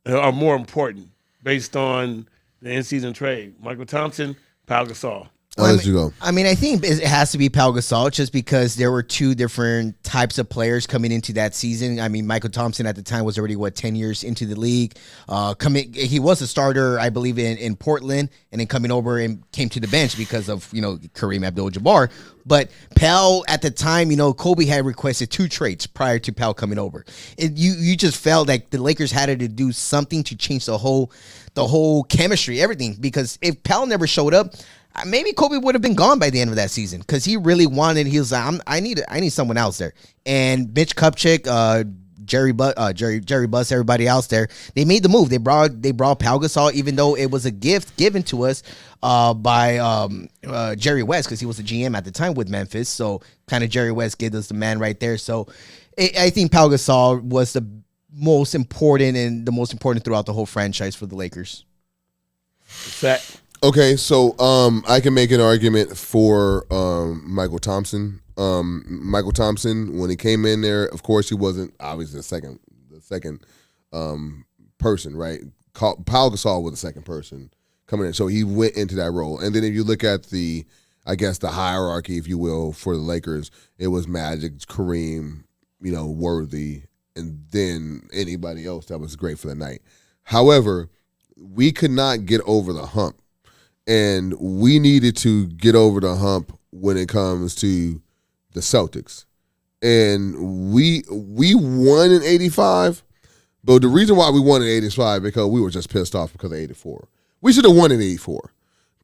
more important based on the in-season trade? Michael Thompson, Pau Gasol. I'll let you go. I mean, I think it has to be Pau Gasol just because there were two different types of players coming into that season. I mean, Michael Thompson at the time was already 10 years into the league. He was a starter, I believe, in Portland, and then coming over and came to the bench because of Kareem Abdul-Jabbar. But Pau at the time, Kobe had requested 2 trades prior to Pau coming over. You just felt like the Lakers had to do something to change the whole chemistry, everything. Because if Pau never showed up, maybe Kobe would have been gone by the end of that season because he really wanted. He was like, I need someone else there. And Mitch Kupchak, Jerry Buss, everybody else there, they made the move. They brought Pau Gasol, even though it was a gift given to us by Jerry West because he was the GM at the time with Memphis. So kind of Jerry West gave us the man right there. So I think Pau Gasol was the most important and the most important throughout the whole franchise for the Lakers. Fact. Okay, so I can make an argument for Michael Thompson. Michael Thompson, when he came in there, of course, he wasn't obviously the second person, right? Pau Gasol was the second person coming in, so he went into that role. And then if you look at the hierarchy, if you will, for the Lakers, it was Magic, Kareem, Worthy, and then anybody else that was great for the night. However, we could not get over the hump. And we needed to get over the hump when it comes to the Celtics. And we won in 85, but the reason why we won in 85 because we were just pissed off because of 84. We should have won in 84.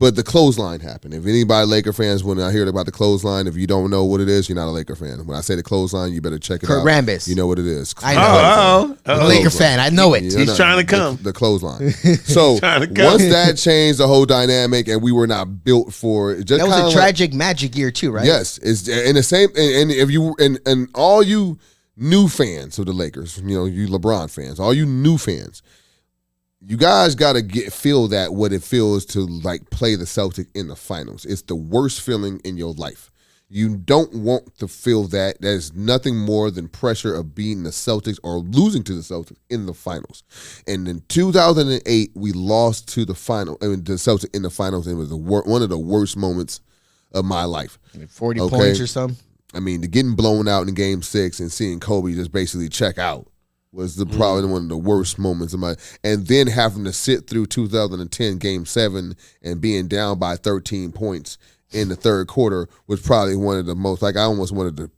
But the clothesline happened. If anybody Laker fans, when I hear about the clothesline, if you don't know what it is, you're not a Laker fan. When I say the clothesline, you better check it out. Kurt Rambis. You know what it is. I know. Oh, Laker fan. I know it. He's trying to come. The clothesline. So once that changed the whole dynamic, and we were not built for it. Just that was a tragic Magic year too, right? Yes, it's in the same. And if you and all you new fans of the Lakers, you LeBron fans, all you new fans. You guys got to feel that what it feels to play the Celtics in the finals. It's the worst feeling in your life. You don't want to feel that. There's nothing more than pressure of beating the Celtics or losing to the Celtics in the finals. And in 2008, we lost to the Celtics in the finals. And it was one of the worst moments of my life. 40 points or something. I mean, getting blown out in Game 6 and seeing Kobe just basically check out was probably one of the worst moments of my, and then having to sit through 2010 Game 7 and being down by 13 points in the third quarter was probably one of the most, I almost wanted to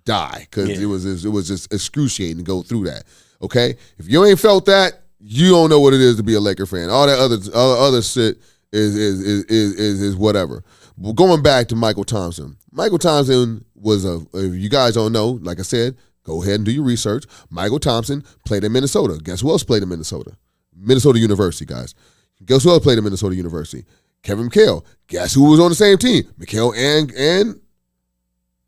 die because it was just excruciating to go through that. Okay, if you ain't felt that, you don't know what it is to be a Laker fan. All that other shit is whatever. But going back to Michael Thompson. Michael Thompson was if you guys don't know, like I said, go ahead and do your research. Michael Thompson played in Minnesota. Guess who else played in Minnesota? Minnesota University, guys. Guess who else played in Minnesota University? Kevin McHale. Guess who was on the same team? McHale and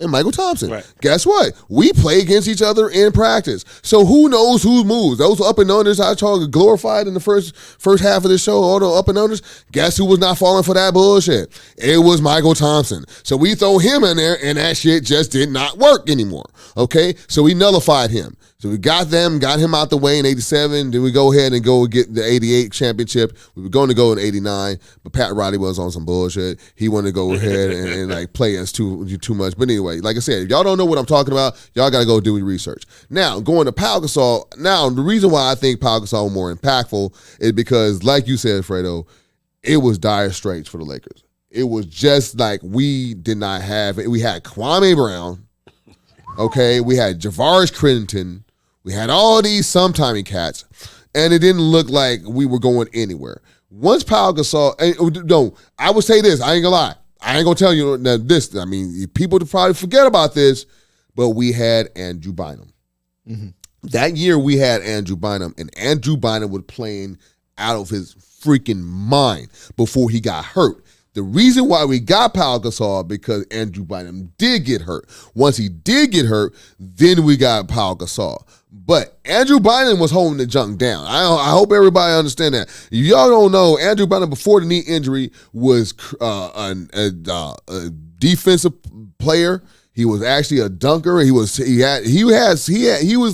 Michael Thompson. Right. Guess what? We play against each other in practice. So who knows who moves? Those up and unders I talk glorified in the first half of the show, all the up and unders. Guess who was not falling for that bullshit? It was Michael Thompson. So we throw him in there, and that shit just did not work anymore. Okay? So we nullified him. So we got him out the way in 87. Then we go ahead and go get the 88 championship. We were going to go in 89, but Pat Riley was on some bullshit. He wanted to go ahead and play us too much. But anyway, like I said, if y'all don't know what I'm talking about, y'all got to go do your research. Now, going to Pau Gasol. Now, the reason why I think Pau Gasol was more impactful is because, like you said, Fredo, it was dire straits for the Lakers. It was just like we did not have it. We had Kwame Brown. Okay, we had Javaris Crittenton. We had all these sometimey cats, and it didn't look like we were going anywhere. Once Pau Gasol, no, I would say this. I ain't gonna lie. I ain't gonna tell you this. I mean, people probably forget about this, but we had Andrew Bynum. Mm-hmm. That year we had Andrew Bynum, and Andrew Bynum was playing out of his freaking mind before he got hurt. The reason why we got Pau Gasol because Andrew Bynum did get hurt. Once he did get hurt, then we got Pau Gasol. But Andrew Bynum was holding the junk down. I hope everybody understand that. If y'all don't know, Andrew Bynum before the knee injury was a defensive player. He was actually a dunker. He was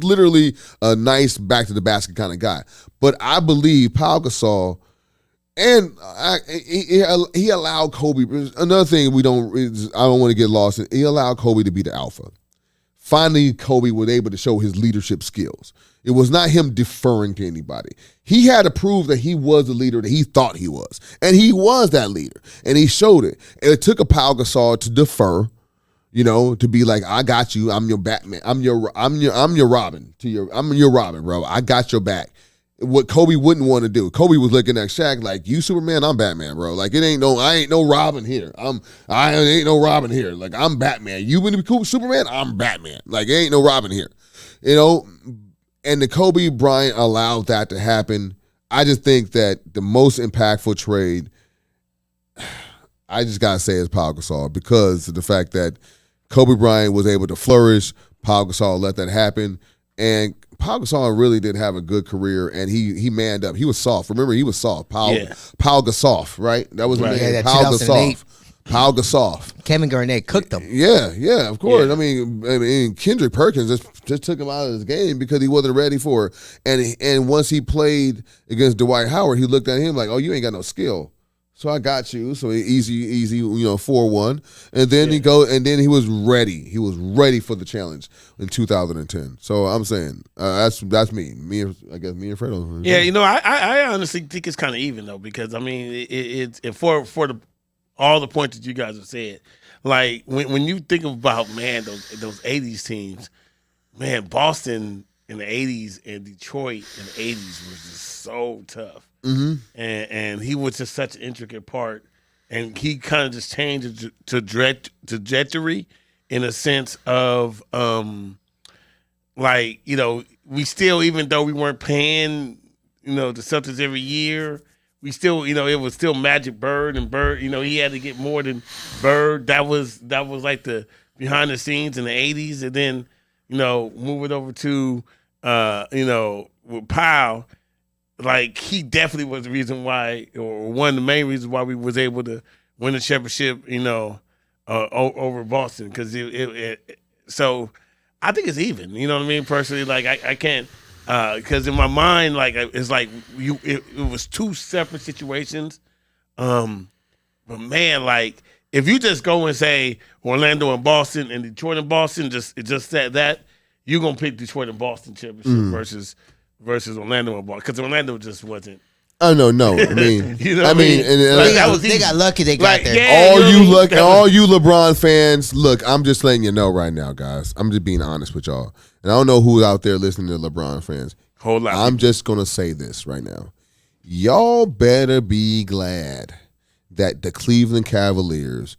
literally a nice back to the basket kind of guy. But I believe Pau Gasol And he allowed Kobe. Another thing I don't want to get lost in. He allowed Kobe to be the alpha. Finally, Kobe was able to show his leadership skills. It was not him deferring to anybody. He had to prove that he was the leader that he thought he was, and he was that leader, and he showed it. And it took a Pau Gasol to defer, to be like, I got you. I'm your Batman. I'm your Robin. I'm your Robin, bro. I got your back. What Kobe wouldn't want to do. Kobe was looking at Shaq like, you Superman, I'm Batman, bro. Like, I ain't no Robin here. I ain't no Robin here. Like, I'm Batman. You want to be Superman? I'm Batman. Like, ain't no Robin here. And the Kobe Bryant allowed that to happen. I just think that the most impactful trade, I just got to say, is Pau Gasol, because of the fact that Kobe Bryant was able to flourish. Pau Gasol let that happen. And Pau Gasol really did have a good career, and he manned up. He was soft. Remember, he was soft. Pau Gasol, right? That was his name. Pau Gasol. Pau Gasol. Kevin Garnett cooked him. Yeah, of course. Yeah. I mean, Kendrick Perkins just took him out of his game because he wasn't ready for it. And once he played against Dwight Howard, he looked at him like, oh, you ain't got no skill. So I got you. So easy, 4-1. And then he was ready. He was ready for the challenge in 2010. So I'm saying that's me. I guess me and Fredo. Yeah, I honestly think it's kind of even though, because I mean it's for all the points that you guys have said. Like when you think about, man, those 80s teams, man, Boston in the 80s and Detroit in the 80s was just so tough. Mm-hmm. And he was just such an intricate part, and he kind of just changed the trajectory in a sense of we still, even though we weren't paying the Celtics every year, we still it was still Magic Bird, and Bird he had to get more than Bird. That was like the behind the scenes in the 80s, and then move it over to with Powell. Like, he definitely was the reason why, or one of the main reasons why we was able to win the championship, over Boston. Because so I think it's even. You know what I mean? Personally, like I can't, because in my mind, like it's like it was two separate situations. But man, like if you just go and say Orlando and Boston and Detroit and Boston, just said that, you're gonna pick Detroit and Boston championship versus Orlando and Boston, because Orlando just wasn't. Oh no! I mean, they got lucky. They got there. Yeah, all you LeBron fans. Look, I'm just letting you know right now, guys. I'm just being honest with y'all, and I don't know who's out there listening to LeBron fans. Whole lot. I'm just gonna say this right now. Y'all better be glad that the Cleveland Cavaliers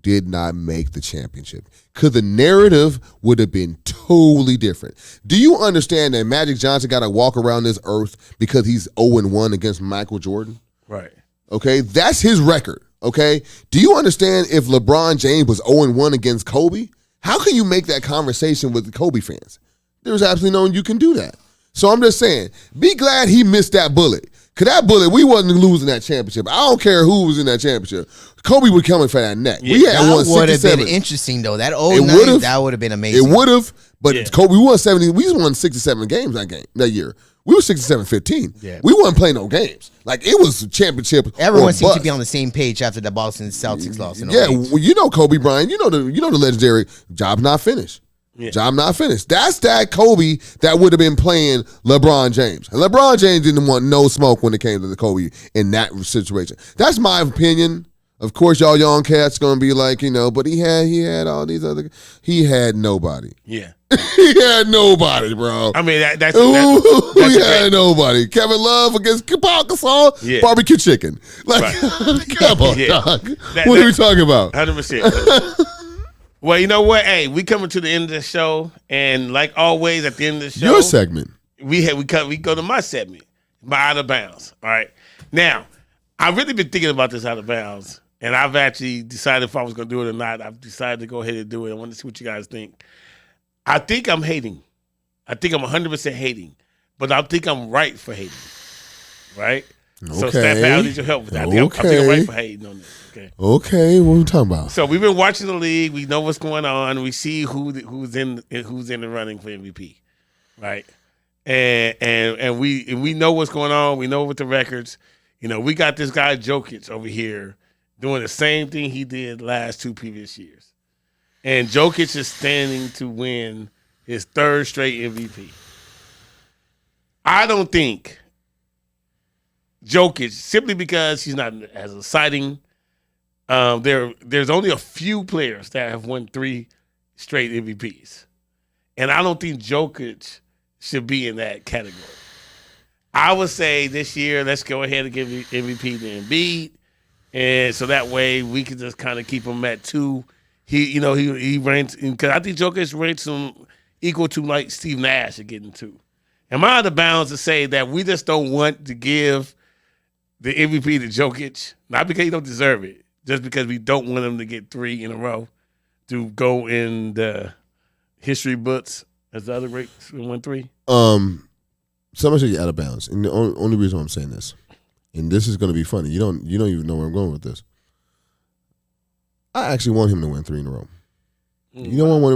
did not make the championship, because the narrative would have been totally different. Do you understand that Magic Johnson got to walk around this earth because he's 0-1 against Michael Jordan? Right. Okay, that's his record. Okay, do you understand if LeBron James was 0-1 against Kobe? How can you make that conversation with the Kobe fans? There's absolutely no one you can do that. So I'm just saying, be glad he missed that bullet. Because that bullet, we wasn't losing that championship. I don't care who was in that championship. Kobe was coming for that neck. Yeah, we had that won 67. Would have been interesting, though. That night, that would have been amazing. It would have, but Kobe, we won 70. We won 67 games that year. We were 67-15. Yeah. We wasn't playing no games. Like, it was a championship. Everyone seemed to be on the same page after the Boston Celtics lost. In 08. Well, Kobe Bryant. You know the legendary job not finished. Yeah. Job not finished. That's that Kobe that would have been playing LeBron James. And LeBron James didn't want no smoke when it came to the Kobe in that situation. That's my opinion. Of course, y'all young cats gonna be like, but he had all these other. He had nobody. Yeah. He had nobody, bro. I mean, that's he had nobody. Kevin Love against Pau Gasol, barbecue chicken. Like, right. come on, dog. What are we talking about? 100%. Well, you know what? Hey, we coming to the end of the show, and like always, at the end of the show, your segment. We go to my segment, my out of bounds. All right. Now, I've really been thinking about this out of bounds, and I've actually decided if I was going to do it or not. I've decided to go ahead and do it. I want to see what you guys think. I think I'm hating. I think I'm 100% hating, but I think I'm right for hating. Right. Okay. So, Steph, I need your help with that. I think I'm right for hating on this. Okay, what are we talking about? So we've been watching the league. We know what's going on. We see who's in the running for MVP, right? And we know what's going on. We know with the records. We got this guy Jokic over here doing the same thing he did last 2 previous years. And Jokic is standing to win his 3rd straight MVP. I don't think Jokic, simply because he's not as exciting, there's only a few players that have won 3 straight MVPs. And I don't think Jokic should be in that category. I would say this year, let's go ahead and give MVP to Embiid. And so that way we can just kind of keep him at 2. He ranks, because I think Jokic ranks him equal to like Steve Nash at getting 2. Am I out of bounds to say that we just don't want to give the MVP to Jokic? Not because he don't deserve it, just because we don't want him to get 3 in a row to go in the history books as the other greats who won 3? Somebody said you're out of bounds, and the only reason I'm saying this, and this is going to be funny. You don't even know where I'm going with this. I actually want him to win 3 in a row. You know why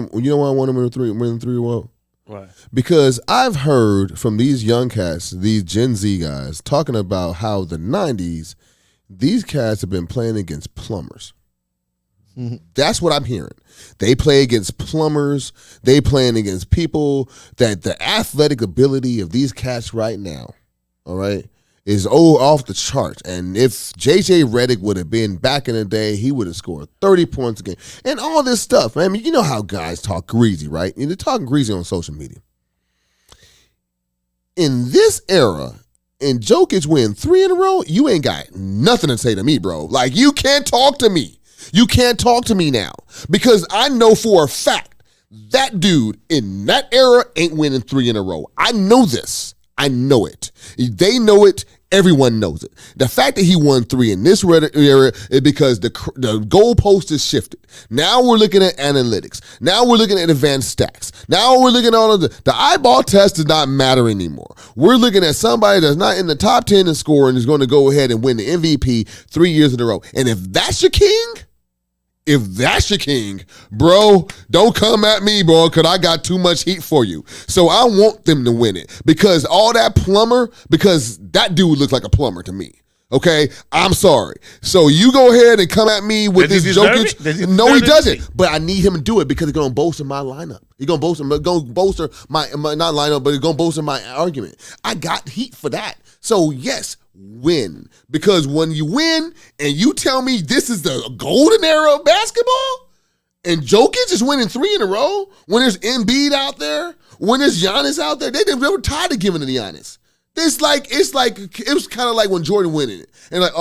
I want him to win 3 in a row? Why? Because I've heard from these young cats, these Gen Z guys, talking about how the 90s, these cats have been playing against plumbers. Mm-hmm. That's what I'm hearing. They play against plumbers. They playing against people that the athletic ability of these cats right now, all right, is off the charts. And if J.J. Redick would have been back in the day, he would have scored 30 points a game. And all this stuff. I mean, you know how guys talk greasy, right? And they're talking greasy on social media. In this era, and Jokic win 3 in a row, you ain't got nothing to say to me, bro. Like, you can't talk to me. You can't talk to me now, because I know for a fact that dude in that era ain't winning 3 in a row. I know this. I know it. They know it. Everyone knows it. The fact that he won 3 in this era is because the goalpost is shifted. Now we're looking at analytics. Now we're looking at advanced stats. Now we're looking at all of the eyeball test does not matter anymore. We're looking at somebody that's not in the top 10 in scoring is going to go ahead and win the MVP 3 years in a row. And if that's your king, bro, don't come at me, bro, because I got too much heat for you. So I want them to win it, because all that plumber, because that dude looks like a plumber to me. Okay? I'm sorry. So you go ahead and come at me with this Jokic. No, he doesn't. But I need him to do it because it's going to bolster my lineup. He's going to bolster my not lineup, but it's going to bolster my argument. I got heat for that. So yes, win. Because when you win and you tell me this is the golden era of basketball, and Jokic is winning 3 in a row, when there's Embiid out there, when there's Giannis out there, they never tired of giving it to Giannis. It was kind of like when Jordan winning it, and like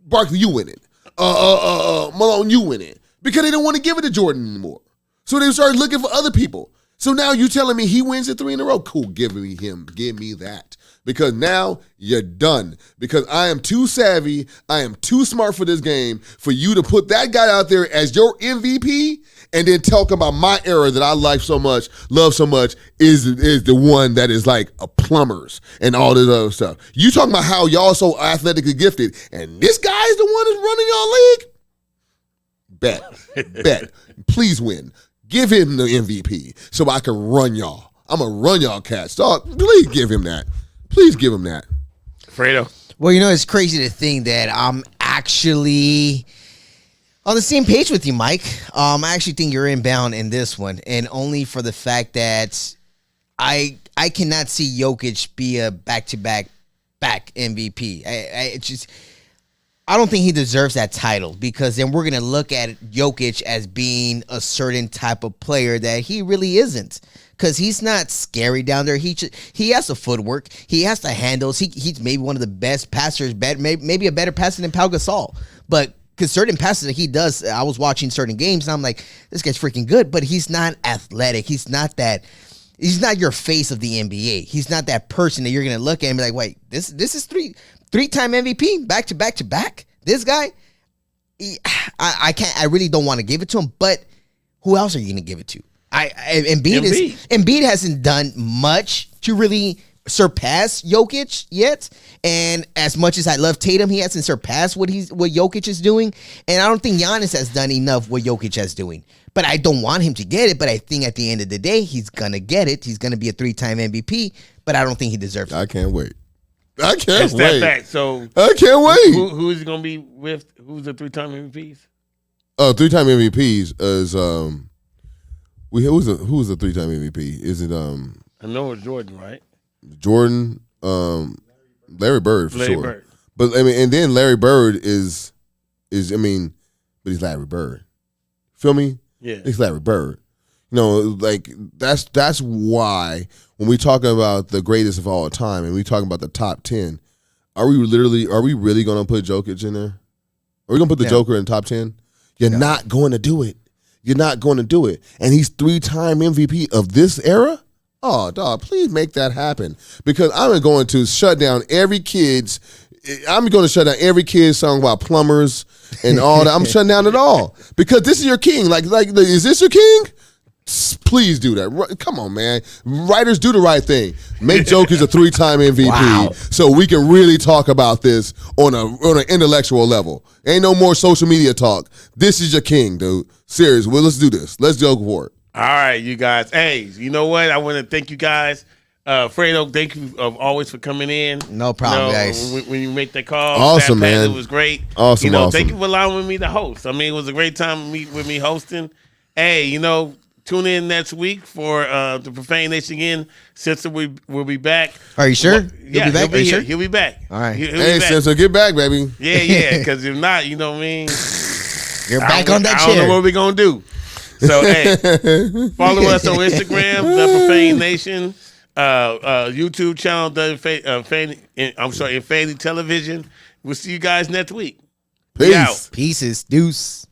Barkley, you win it, Malone, you win it, because they didn't want to give it to Jordan anymore. So they started looking for other people. So now you telling me he wins it 3 in a row? Cool, give me that. Because now you're done. Because I am too savvy, I am too smart for this game for you to put that guy out there as your MVP and then talk about my era that I like so much, love so much, is the one that is like a plumbers and all this other stuff. You talking about how y'all so athletically gifted, and this guy is the one that's running y'all league? Bet. Please win. Give him the MVP so I can run y'all. I'm going to run y'all cats. Dog, please give him that. Please give him that. Fredo. Well, it's crazy to think that I'm actually on the same page with you, Mike. I actually think you're inbound in this one, and only for the fact that I cannot see Jokic be a back-to-back MVP. I don't think he deserves that title, because then we're going to look at Jokic as being a certain type of player that he really isn't. Because he's not scary down there. He has the footwork. He has the handles. He's maybe one of the best passers, maybe a better passer than Pau Gasol. But because certain passes that he does, I was watching certain games, and I'm like, this guy's freaking good. But he's not athletic. He's not your face of the NBA. He's not that person that you're going to look at and be like, wait, this is three-time MVP, back to back to back. This guy, I can't. I really don't want to give it to him. But who else are you going to give it to? Embiid hasn't done much to really surpass Jokic yet. And as much as I love Tatum, he hasn't surpassed what Jokic is doing. And I don't think Giannis has done enough what Jokic is doing. But I don't want him to get it. But I think at the end of the day, he's gonna get it. He's gonna be a 3-time MVP. But I don't think he deserves it. I can't wait. I can't and step wait. back. So I can't wait. who is he gonna be with? Who's the 3-time MVPs? 3-time MVPs is who was the 3-time MVP? Is it I know it's Jordan, right? Jordan, Larry Bird for Larry sure. Bird. But I mean, and then Larry Bird is I mean, but he's Larry Bird. Feel me? Yeah. He's Larry Bird. You know, like that's why when we talk about the greatest of all time and we talk about the top 10, are we really going to put Jokic in there? Are we going to put the Joker in top 10? You're not going to do it. You're not going to do it. And he's 3-time MVP of this era? Oh, dog, please make that happen. Because I'm going to shut down every kid's song about plumbers and all that. I'm shutting down it all. Because this is your king. Like, is this your king? Please do that. Come on, man. Writers, do the right thing. Make Jokic a 3-time MVP so we can really talk about this on an intellectual level. Ain't no more social media talk. This is your king, dude. Seriously. Well, let's do this. Let's go for it. All right, you guys. Hey, you know what? I want to thank you guys. Fredo, thank you always for coming in. No problem, guys. When you make that call. Awesome, man. It was great. Awesome, awesome. Thank you for allowing me to host. I mean, it was a great time with me hosting. Hey, tune in next week for the Profanity Nation again. Sister will be back. Are you sure? Yeah, He'll be back? Are you sure? He'll be back. All right. He'll Hey, be back. Sister, get back, baby. Yeah, because if not, you know what I mean? You're back on that I don't know chair. what we're going to do. So, hey, follow us on Instagram, The Profanity Nation, YouTube channel, Infinity Television. We'll see you guys next week. We out. Peace. Pieces. Deuce.